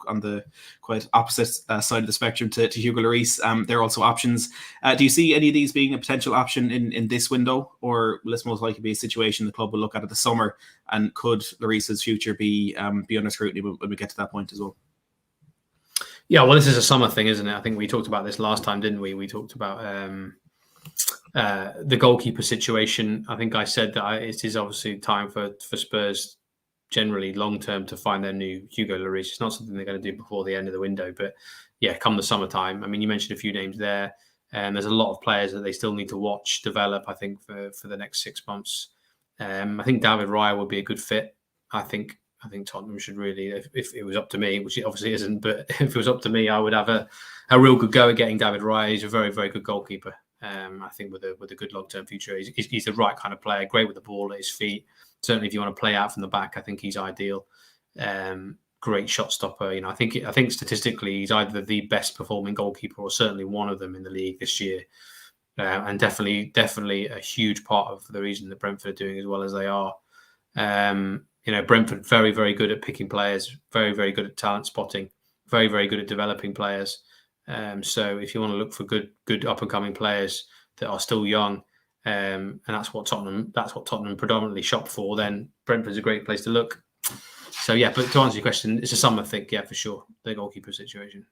on the quite opposite side of the spectrum to Hugo Lloris. They're also options. Do you see any of these being a potential option in this window, or will this most likely be a situation the club will look at the summer? And could Lloris's future be under scrutiny when we get to that point as well? Yeah, well, this is a summer thing, isn't it? I think we talked about this last time, didn't we? We talked about the goalkeeper situation. I think I said that it is obviously time for Spurs generally long term to find their new Hugo Lloris. It's not something they're going to do before the end of the window, but yeah, come the summertime. I mean, you mentioned a few names there, and there's a lot of players that they still need to watch develop, I think, for the next 6 months. I think David Raya would be a good fit. I think Tottenham should really, if it was up to me, which it obviously isn't, but if it was up to me, I would have a real good go at getting David Raya. He's a very, very good goalkeeper. I think with a good long-term future. He's the right kind of player, great with the ball at his feet. Certainly, if you want to play out from the back, I think he's ideal. Great shot stopper. I think statistically, he's either the best performing goalkeeper or certainly one of them in the league this year. And definitely a huge part of the reason that Brentford are doing as well as they are. Brentford very, very good at picking players, very, very good at talent spotting, very, very good at developing players. So if you want to look for good up and coming players that are still young, and that's what Tottenham predominantly shop for, then Brentford's a great place to look. So yeah, but to answer your question, it's a summer thing, yeah, for sure, the goalkeeper situation.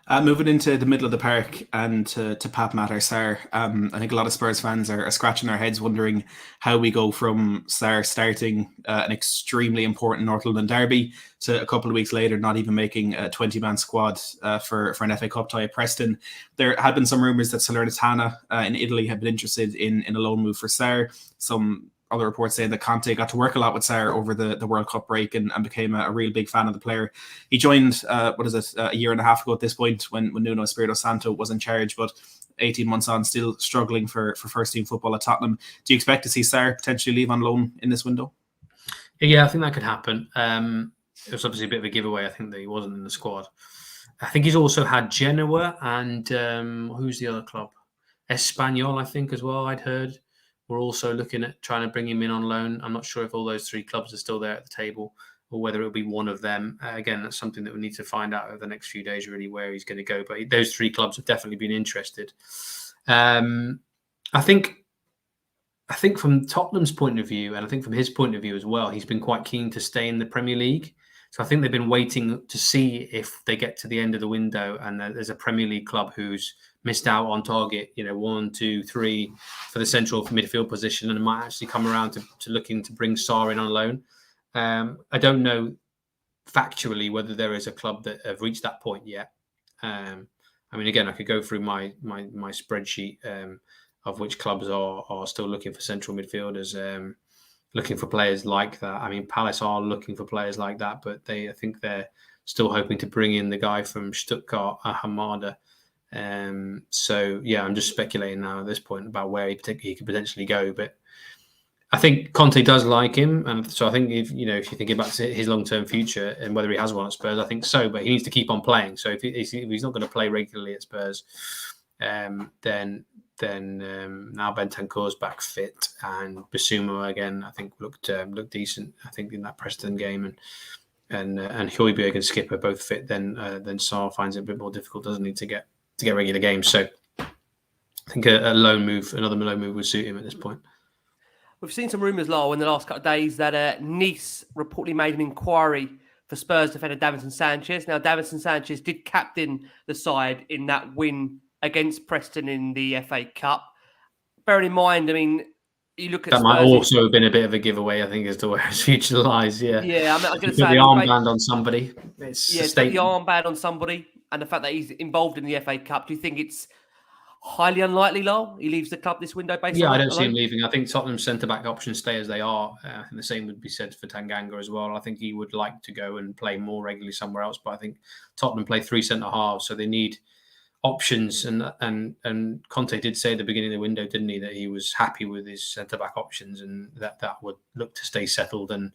Moving into the middle of the park and to Pape Matar Sarr, I think a lot of Spurs fans are scratching their heads wondering how we go from Sarr starting an extremely important North London derby to a couple of weeks later not even making a 20-man squad for an FA Cup tie at Preston. There had been some rumours that Salernitana in Italy had been interested in a loan move for Sarr. Some other reports saying that Conte got to work a lot with Sarr over the World Cup break and became a real big fan of the player. He joined, a year and a half ago at this point when Nuno Espirito Santo was in charge, but 18 months on, still struggling for first team football at Tottenham. Do you expect to see Sarr potentially leave on loan in this window? Yeah, I think that could happen. It was obviously a bit of a giveaway, I think, that he wasn't in the squad. I think he's also had Genoa and who's the other club? Espanyol, I think, as well, I'd heard. We're also looking at trying to bring him in on loan. I'm not sure if all those three clubs are still there at the table or whether it'll be one of them. Again, that's something that we need to find out over the next few days, really, where he's going to go. But those three clubs have definitely been interested. I think from Tottenham's point of view, and I think from his point of view as well, he's been quite keen to stay in the Premier League. So I think they've been waiting to see if they get to the end of the window and there's a Premier League club who's missed out on target, 1, 2, 3 for the central midfield position and might actually come around to looking to bring Sarr in on loan. I don't know factually whether there is a club that have reached that point yet. Again, I could go through my spreadsheet of which clubs are still looking for central midfielders, looking for players like that. I mean, Palace are looking for players like that, but I think they're still hoping to bring in the guy from Stuttgart, Hamada. So yeah, I'm just speculating now at this point about where he could potentially go. But I think Conte does like him, and so I think if you're thinking about his long-term future and whether he has one at Spurs, I think so. But he needs to keep on playing. So if he's not going to play regularly at Spurs, then now Bentancur's back fit and Bissouma again, I think looked decent. I think in that Preston game and Højbjerg and Skipper both fit. Then Sarr finds it a bit more difficult, doesn't he, to get regular games. So I think another loan move would suit him at this point. We've seen some rumours, Lyall, in the last couple of days that Nice reportedly made an inquiry for Spurs defender Davinson Sanchez. Now, Davinson Sanchez did captain the side in that win against Preston in the FA Cup. Bearing in mind, you look at that Spurs, might also have been a bit of a giveaway, I think, as to where his future lies. Yeah, I'm going to say the armband on somebody. It's the armband on somebody. and the fact that he's involved in the FA Cup, do you think it's highly unlikely, Lyall, he leaves the club this window based on I that don't see him alone? leaving. I think Tottenham's centre-back options stay as they are. And the same would be said for Tanganga as well. I think he would like to go and play more regularly somewhere else, but I think Tottenham play 3 centre-halves, so they need options. And Conte did say at the beginning of the window, didn't he, that he was happy with his centre-back options and that would look to stay settled. And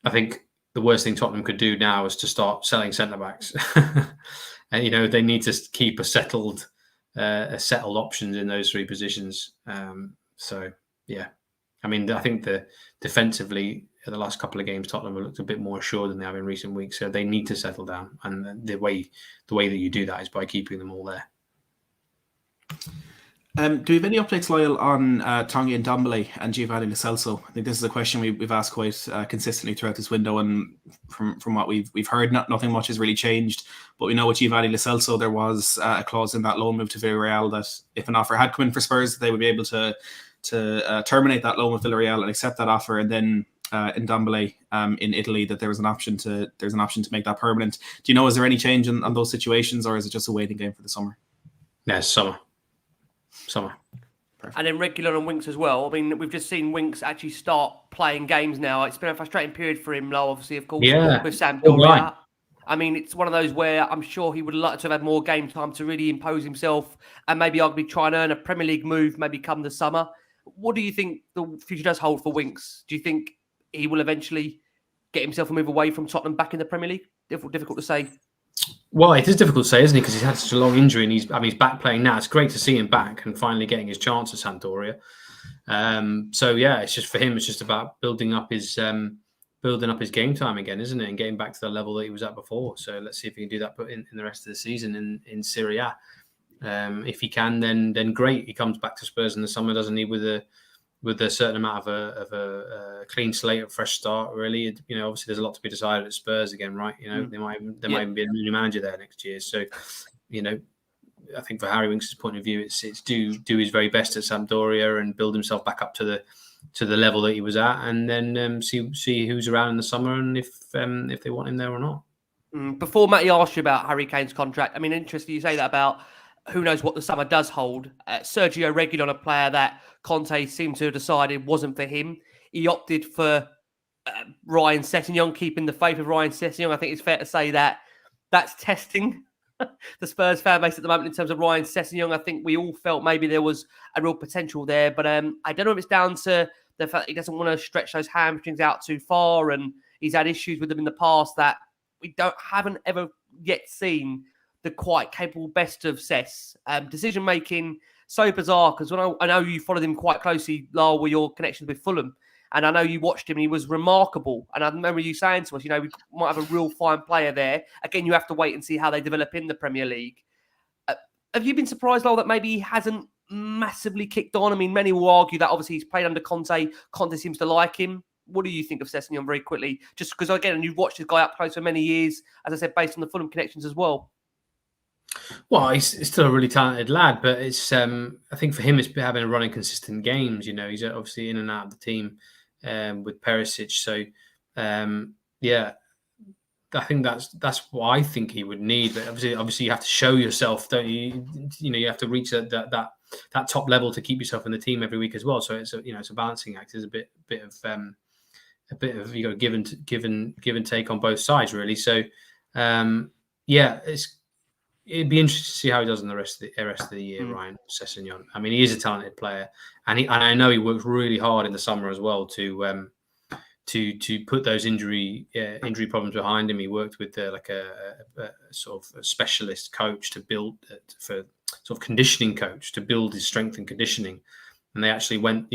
I think the worst thing Tottenham could do now is to start selling centre-backs. And, they need to keep a settled options in those 3 positions. I think defensively, the last couple of games, Tottenham have looked a bit more assured than they have in recent weeks. So they need to settle down, and the way that you do that is by keeping them all there. Do we have any updates, Lyall, on Tongi and Ndombele and Giovanni Lo Celso? I think this is a question we've asked quite consistently throughout this window, and from what we've heard, nothing much has really changed. But we know with Giovanni Lo Celso, there was a clause in that loan move to Villarreal that if an offer had come in for Spurs, they would be able to terminate that loan with Villarreal and accept that offer, and then in Ndombele in Italy, that there's an option to make that permanent. Do you know, is there any change on those situations, or is it just a waiting game for the summer? Yeah, summer. And then Reguilon and Winks as well. I mean, we've just seen Winks actually start playing games now. It's been a frustrating period for him, Lyall, obviously, of course, with Sampdoria. Right. I mean, it's one of those where I'm sure he would like to have had more game time to really impose himself and maybe arguably try and earn a Premier League move maybe come the summer. What do you think the future does hold for Winks? Do you think he will eventually get himself a move away from Tottenham back in the Premier League? Difficult to say. Well, it is difficult to say, isn't it? Because he's had such a long injury, and he's back playing now. It's great to see him back and finally getting his chance at Sampdoria. It's just for him. It's just about building up his game time again, isn't it? And getting back to the level that he was at before. So let's see if he can do that in the rest of the season in Serie A. If he can, then great. He comes back to Spurs in the summer, doesn't he? With a certain amount of a clean slate, a fresh start, really. Obviously there's a lot to be decided at Spurs again, right? There might even be a new manager there next year. So, I think for Harry Winks' point of view, it's do his very best at Sampdoria and build himself back up to the level that he was at, and then see who's around in the summer and if they want him there or not. Before Matty asked you about Harry Kane's contract, I mean, interesting you say that about who knows what the summer does hold. Sergio Reguilon, a player that Conte seemed to have decided wasn't for him. He opted for Ryan Sessegnon, keeping the faith of Ryan Sessegnon. I think it's fair to say that that's testing the Spurs fan base at the moment in terms of Ryan Sessegnon. I think we all felt maybe there was a real potential there, but I don't know if it's down to the fact that he doesn't want to stretch those hamstrings out too far, and he's had issues with them in the past that we haven't ever yet seen the quite capable best of Sess. Decision making so bizarre, because when I know you followed him quite closely, Lyall, with your connections with Fulham, and I know you watched him and he was remarkable. And I remember you saying to us, we might have a real fine player there. Again, you have to wait and see how they develop in the Premier League. Have you been surprised, Lyall, that maybe he hasn't massively kicked on? I mean, many will argue that obviously he's played under Conte. Conte seems to like him. What do you think of Sessegnon very quickly? Just because, again, you've watched this guy up close for many years, as I said, based on the Fulham connections as well. Well, he's still a really talented lad, but it's I think for him it's having a running consistent games. He's obviously in and out of the team with Perisic. So I think that's what I think he would need. But obviously you have to show yourself, don't you? You have to reach that top level to keep yourself in the team every week as well. So it's a balancing act. There's a bit of give and take on both sides, really. So it'd be interesting to see how he does in the rest of the year, Ryan Sessegnon. I mean, he is a talented player, and I know he worked really hard in the summer as well to put those injury problems behind him. He worked with a sort of a specialist coach to build for sort of conditioning coach to build his strength and conditioning, and they actually went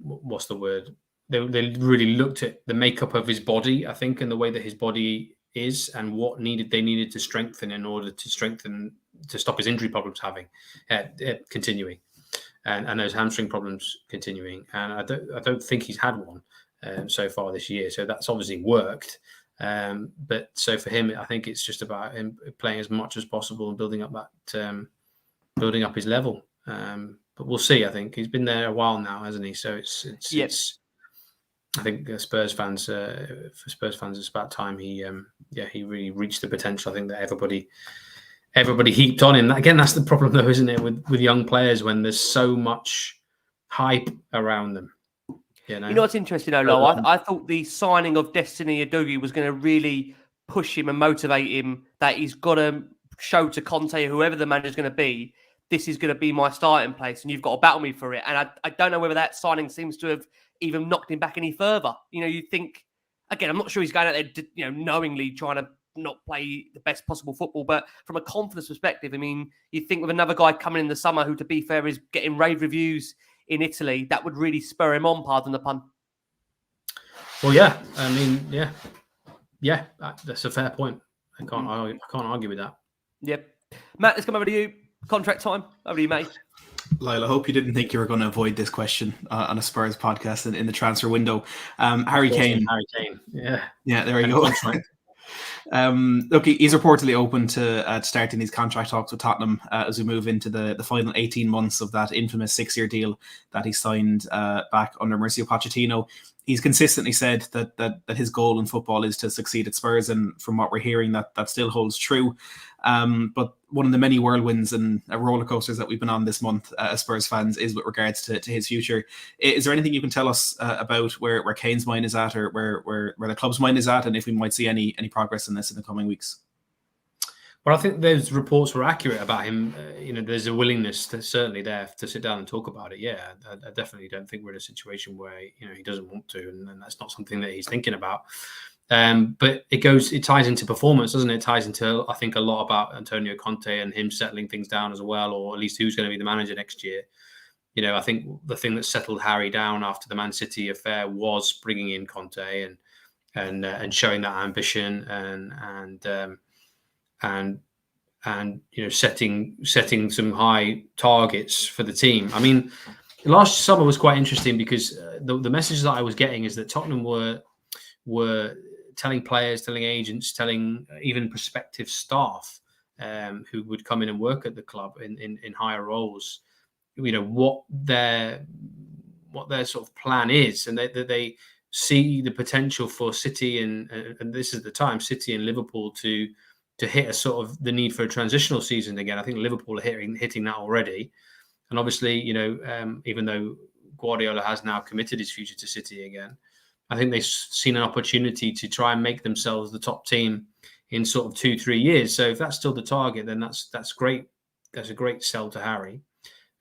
what's the word? They really looked at the makeup of his body, I think, and the way that his body is and what they needed to strengthen in order to stop his injury problems continuing and those hamstring problems continuing. And I don't think he's had one so far this year. So that's obviously worked. But so for him, I think it's just about him playing as much as possible and building up his level. But we'll see. I think he's been there a while now, hasn't he? So it's I think Spurs fans, for Spurs fans, it's about time he really reached the potential. I think that everybody heaped on him. Again, that's the problem, though, isn't it, with young players when there's so much hype around them. You know what's interesting, though, Lo? I thought the signing of Destiny Udogie was going to really push him and motivate him, that he's got to show to Conte, whoever the manager's going to be, this is going to be my starting place, and you've got to battle me for it. And I don't know whether that signing seems to have even knocked him back any further. You think, again, I'm not sure he's going out there, knowingly trying to not play the best possible football, but from a confidence perspective, I mean, you think with another guy coming in the summer who, to be fair, is getting rave reviews in Italy, that would really spur him on, pardon the pun. Well, yeah, I mean, yeah, that's a fair point. I can't argue with that. Yep. Matt, let's come over to you. Contract time. Over to you, mate. Lyall, I hope you didn't think you were going to avoid this question on a Spurs podcast in the transfer window. Harry Kane. Yeah, there we go. Look, he's reportedly open to starting these contract talks with Tottenham as we move into the final 18 months of that infamous 6-year deal that he signed back under Mauricio Pochettino. He's consistently said that his goal in football is to succeed at Spurs, and from what we're hearing, that still holds true. But one of the many whirlwinds and roller coasters that we've been on this month as Spurs fans is with regards to his future. Is there anything you can tell us about where Kane's mind is at, or where the club's mind is at, and if we might see any progress in this in the coming weeks? Well, I think those reports were accurate about him. There's a willingness certainly there to sit down and talk about it. Yeah, I definitely don't think we're in a situation where he doesn't want to, and that's not something that he's thinking about. But it ties into performance, doesn't it? It ties into, I think, a lot about Antonio Conte and him settling things down as well, or at least who's going to be the manager next year. I think the thing that settled Harry down after the Man City affair was bringing in Conte and showing that ambition and setting some high targets for the team. I mean, last summer was quite interesting because the message that I was getting is that Tottenham were telling players, telling agents, telling even prospective staff who would come in and work at the club in higher roles, what their sort of plan is, and that they see the potential for City and this is the time, City and Liverpool to hit a sort of the need for a transitional season again. I think Liverpool are hitting that already, and obviously, even though Guardiola has now committed his future to City again, I think they've seen an opportunity to try and make themselves the top team in sort of 2-3 years. So if that's still the target, then that's great. That's a great sell to Harry.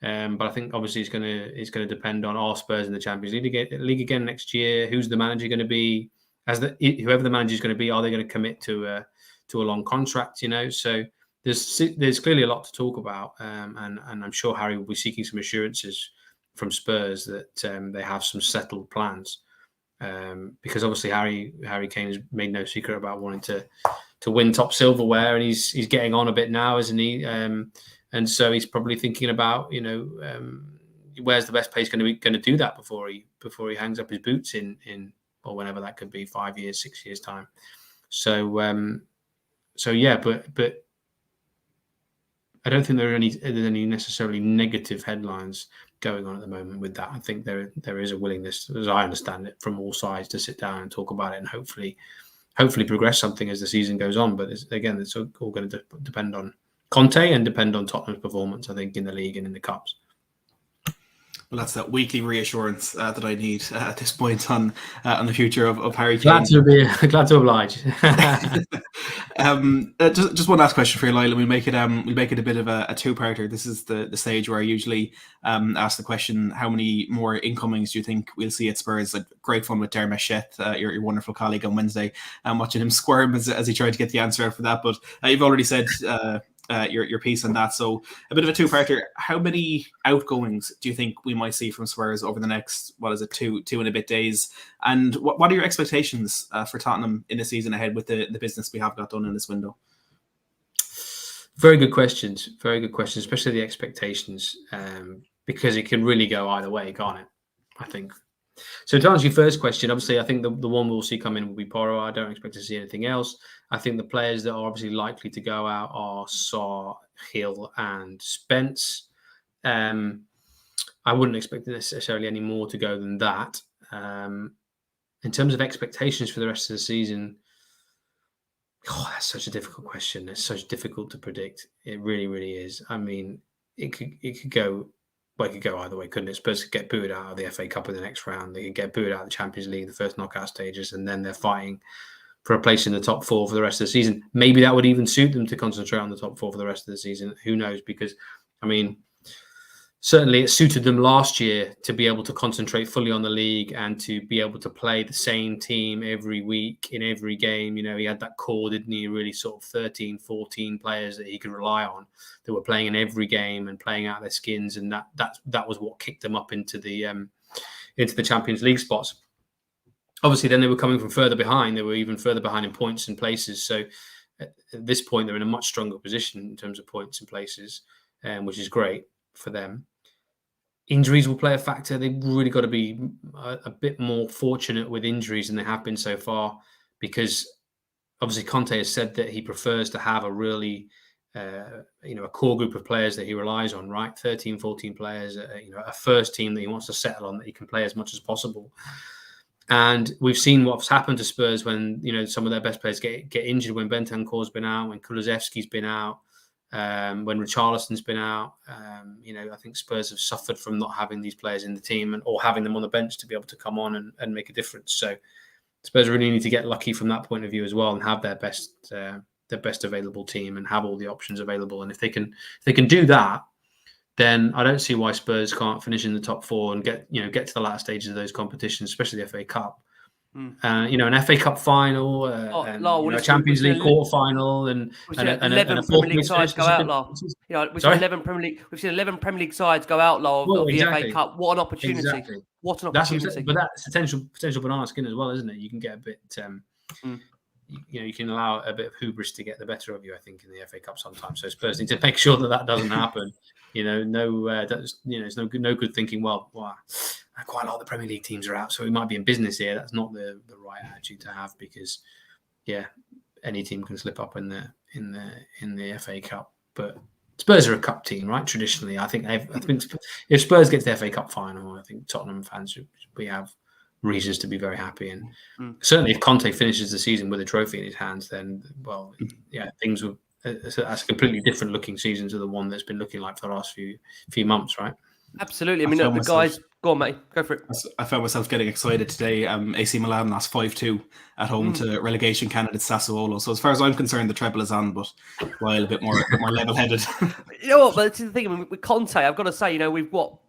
But I think obviously it's going to depend on our Spurs in the Champions League again next year. Who's the manager going to be? Whoever the manager is going to be, are they going to commit to a long contract? So there's clearly a lot to talk about, and I'm sure Harry will be seeking some assurances from Spurs that they have some settled plans. Because obviously Harry Kane has made no secret about wanting to win top silverware, and he's getting on a bit now, isn't he? And so he's probably thinking about where's the best place going to do that before he hangs up his boots in or whenever that could be, 5 years, 6 years time. So yeah, but I don't think there's any necessarily negative headlines going on at the moment with that. I think there is a willingness, as I understand it, from all sides to sit down and talk about it and hopefully progress something as the season goes on. But it's all going to depend on Conte and depend on Tottenham's performance, I think, in the league and in the cups. Well, that's that weekly reassurance that I need at this point on the future of Harry Kane. Glad to oblige. Just one last question for you, Lyall. We'll make it a bit of a two-parter. This is the stage where I usually ask the question: how many more incomings do you think we'll see at Spurs? Like, great fun with Dermot Sheth, your wonderful colleague on Wednesday, watching him squirm as he tried to get the answer out for that. But you've already said your piece on that. So a bit of a two-parter. How many outgoings do you think we might see from Spurs over the next, two and a bit days? And what are your expectations for Tottenham in the season ahead with the business we have got done in this window? Very good questions, especially the expectations, because it can really go either way, can't it? I think. So to answer your first question, obviously, I think the one we'll see come in will be Porro. I don't expect to see anything else. I think the players that are obviously likely to go out are Sarr, Hill and Spence. I wouldn't expect necessarily any more to go than that. in terms of expectations for the rest of the season, that's such a difficult question. It's so difficult to predict. It really, really is. I mean, it could go either way, couldn't it? Spurs could get booed out of the FA Cup in the next round. They could get booed out of the Champions League, the first knockout stages, and then they're fighting for a place in the top 4 for the rest of the season. Maybe that would even suit them to concentrate on the top 4 for the rest of the season. Who knows? Because, I mean, certainly it suited them last year to be able to concentrate fully on the league and to be able to play the same team every week in every game. You know, he had that core, didn't he? Really sort of 13, 14 players that he could rely on that were playing in every game and playing out their skins. And that was what kicked them up into the Champions League spots. Obviously, then they were coming from further behind. They were even further behind in points and places. So at this point, they're in a much stronger position in terms of points and places, which is great for them. Injuries will play a factor. They've really got to be a bit more fortunate with injuries than they have been so far, because obviously Conte has said that he prefers to have a really, a core group of players that he relies on, right? 13, 14 players, a first team that he wants to settle on, that he can play as much as possible. And we've seen what's happened to Spurs when, some of their best players get injured, when Bentancur's been out, when Kulusevski's been out, when Richarlison's been out. I think Spurs have suffered from not having these players in the team or having them on the bench to be able to come on and make a difference. So Spurs really need to get lucky from that point of view as well, and have their best available team and have all the options available. And if they can do that, then I don't see why Spurs can't finish in the top 4 and get to the latter stages of those competitions, especially the FA Cup. An FA Cup final, a Champions League quarter final, and 11 Premier League sides go out. We've seen 11 Premier League sides go out of the FA Cup. What an opportunity! Exactly. What an opportunity! But that's potential banana skin as well, isn't it? You can get a bit. You can allow a bit of hubris to get the better of you, I think, in the FA Cup sometimes. So Spurs need to make sure that doesn't happen. It's no good thinking, well, quite a lot of the Premier League teams are out, so we might be in business here. That's not the right attitude to have, because, any team can slip up in the FA Cup. But Spurs are a cup team, right? Traditionally, I think if Spurs get to the FA Cup final, I think Tottenham fans we have reasons to be very happy. And certainly, if Conte finishes the season with a trophy in his hands, then things will. That's a completely different looking season to the one that's been looking like for the last few months, right? Absolutely. I mean, the guys, go on, mate, go for it. I found myself getting excited today. AC Milan lost 5-2 at home to relegation candidate Sassuolo. So as far as I'm concerned, the treble is on, but while a bit more level-headed. You know what? But this is the thing. I mean, with Conte, I've got to say,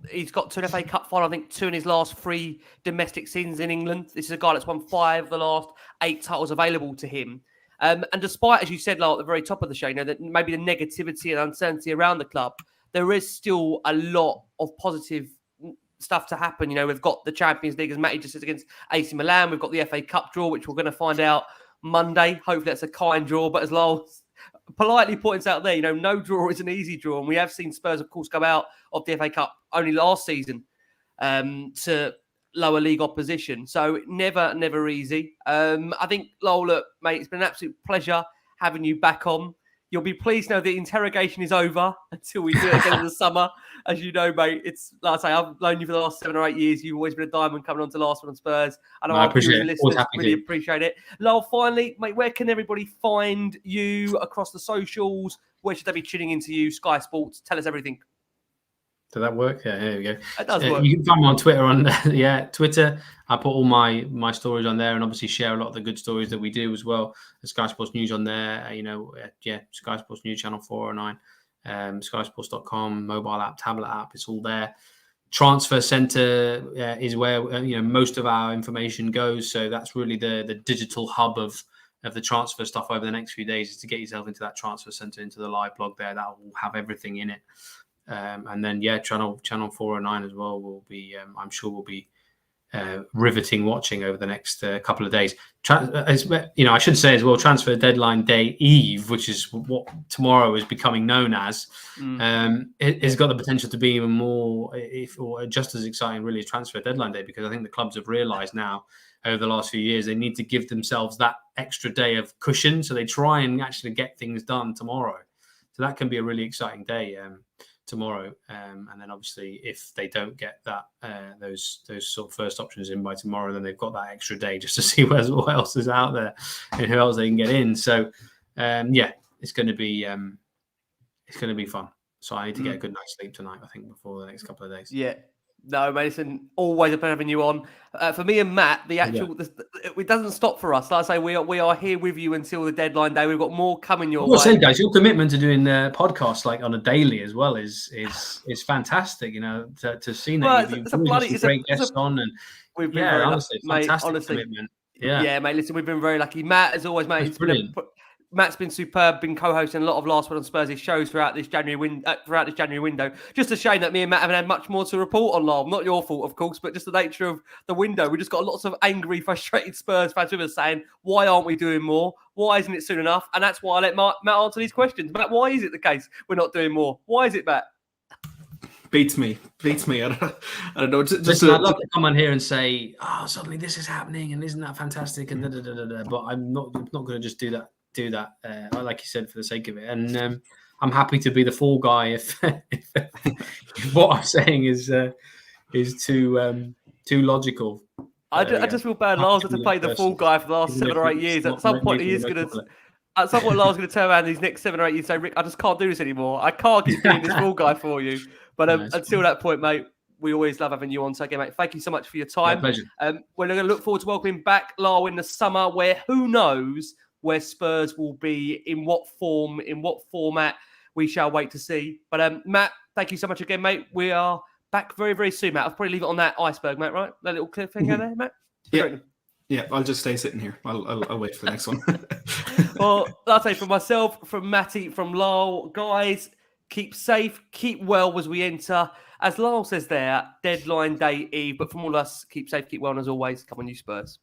he's got to an FA Cup final. I think 2 in his last 3 domestic seasons in England. This is a guy that's won 5 of the last 8 titles available to him. And despite, as you said, at the very top of the show, that maybe the negativity and uncertainty around the club, there is still a lot of positive stuff to happen. We've got the Champions League, as Matty just said, against AC Milan. We've got the FA Cup draw, which we're going to find out Monday. Hopefully that's a kind draw. But as Lyall politely points out there, no draw is an easy draw. And we have seen Spurs, of course, go out of the FA Cup only last season to lower league opposition. So never easy. I think, Lyall, look, mate, it's been an absolute pleasure having you back on. You'll be pleased to know the interrogation is over until we do it again in the summer. As you know, mate, it's like I say, I've known you for the last 7 or 8 years. You've always been a diamond coming on to Last One on Spurs. And I appreciate it. Really appreciate it. Lyall, finally, mate, where can everybody find you across the socials? Where should they be tuning into you? Sky Sports, tell us everything. Did that work? Yeah, here we go. It does work. You can find me on Twitter. Twitter. I put all my stories on there, and obviously share a lot of the good stories that we do as well. The Sky Sports News on there. Sky Sports News Channel 409, SkySports.com, mobile app, tablet app. It's all there. Transfer Centre is where most of our information goes. So that's really the digital hub of the transfer stuff over the next few days, is to get yourself into that Transfer Centre, into the live blog there. That will have everything in it. And then channel 409 as well will be I'm sure will be riveting watching over the next couple of days. I should say as well, transfer deadline day eve, which is what tomorrow is becoming known as, it has got the potential to be even more, or just as exciting really, as transfer deadline day, because I think the clubs have realised now over the last few years they need to give themselves that extra day of cushion, so they try and actually get things done tomorrow. So that can be a really exciting day tomorrow, and then obviously if they don't get that those sort of first options in by tomorrow, then they've got that extra day just to see what else is out there and who else they can get in. So it's going to be fun. So I need to get a good night's sleep tonight, I think, before the next couple of days. Yeah. No, Mason, always a pleasure having you on. For me and Matt, it doesn't stop for us. Like I say, we are here with you until the deadline day. We've got more coming your way. Say, guys, your commitment to doing the podcast like on a daily as well is fantastic. You know, to see that you've got great guests on, and we've been very honestly, lucky, fantastic mate, commitment. Yeah, mate. Listen, we've been very lucky. Matt, as always, mate, Matt's been superb, been co-hosting a lot of Last Word on Spurs' shows throughout this January window. Just a shame that me and Matt haven't had much more to report on, Lyall. Not your fault, of course, but just the nature of the window. We just got lots of angry, frustrated Spurs fans with us saying, why aren't we doing more? Why isn't it soon enough? And that's why I let Matt answer these questions. Matt, why is it the case we're not doing more? Why is it, Matt? Beats me. I don't know. Listen, I'd love to come on here and say, oh, suddenly this is happening and isn't that fantastic? And but I'm not going to just do that, like you said, for the sake of it. And I'm happy to be the fall guy if what I'm saying is too logical. I just feel bad. Lars had to play the fall guy for the last 7 or 8 years. At some point, Lars going to turn around these next 7 or 8 years and say, Rick, I just can't do this anymore. I can't keep being this fall guy for you. But until that point, mate, we always love having you on. So again, mate, thank you so much for your time. My pleasure. We're going to look forward to welcoming back Lyall in the summer, where who knows where Spurs will be, in what form, in what format, we shall wait to see. But Matt, thank you so much again, mate. We are back very, very soon, Matt. I'll probably leave it on that iceberg, mate, right? That little cliffhanger there, Matt? Yeah, I'll just stay sitting here. I'll wait for the next one. Well, I'll say from myself, from Matty, from Lyall, guys, keep safe, keep well as we enter. As Lyall says there, deadline day eve. But from all of us, keep safe, keep well, and as always, come on, you Spurs.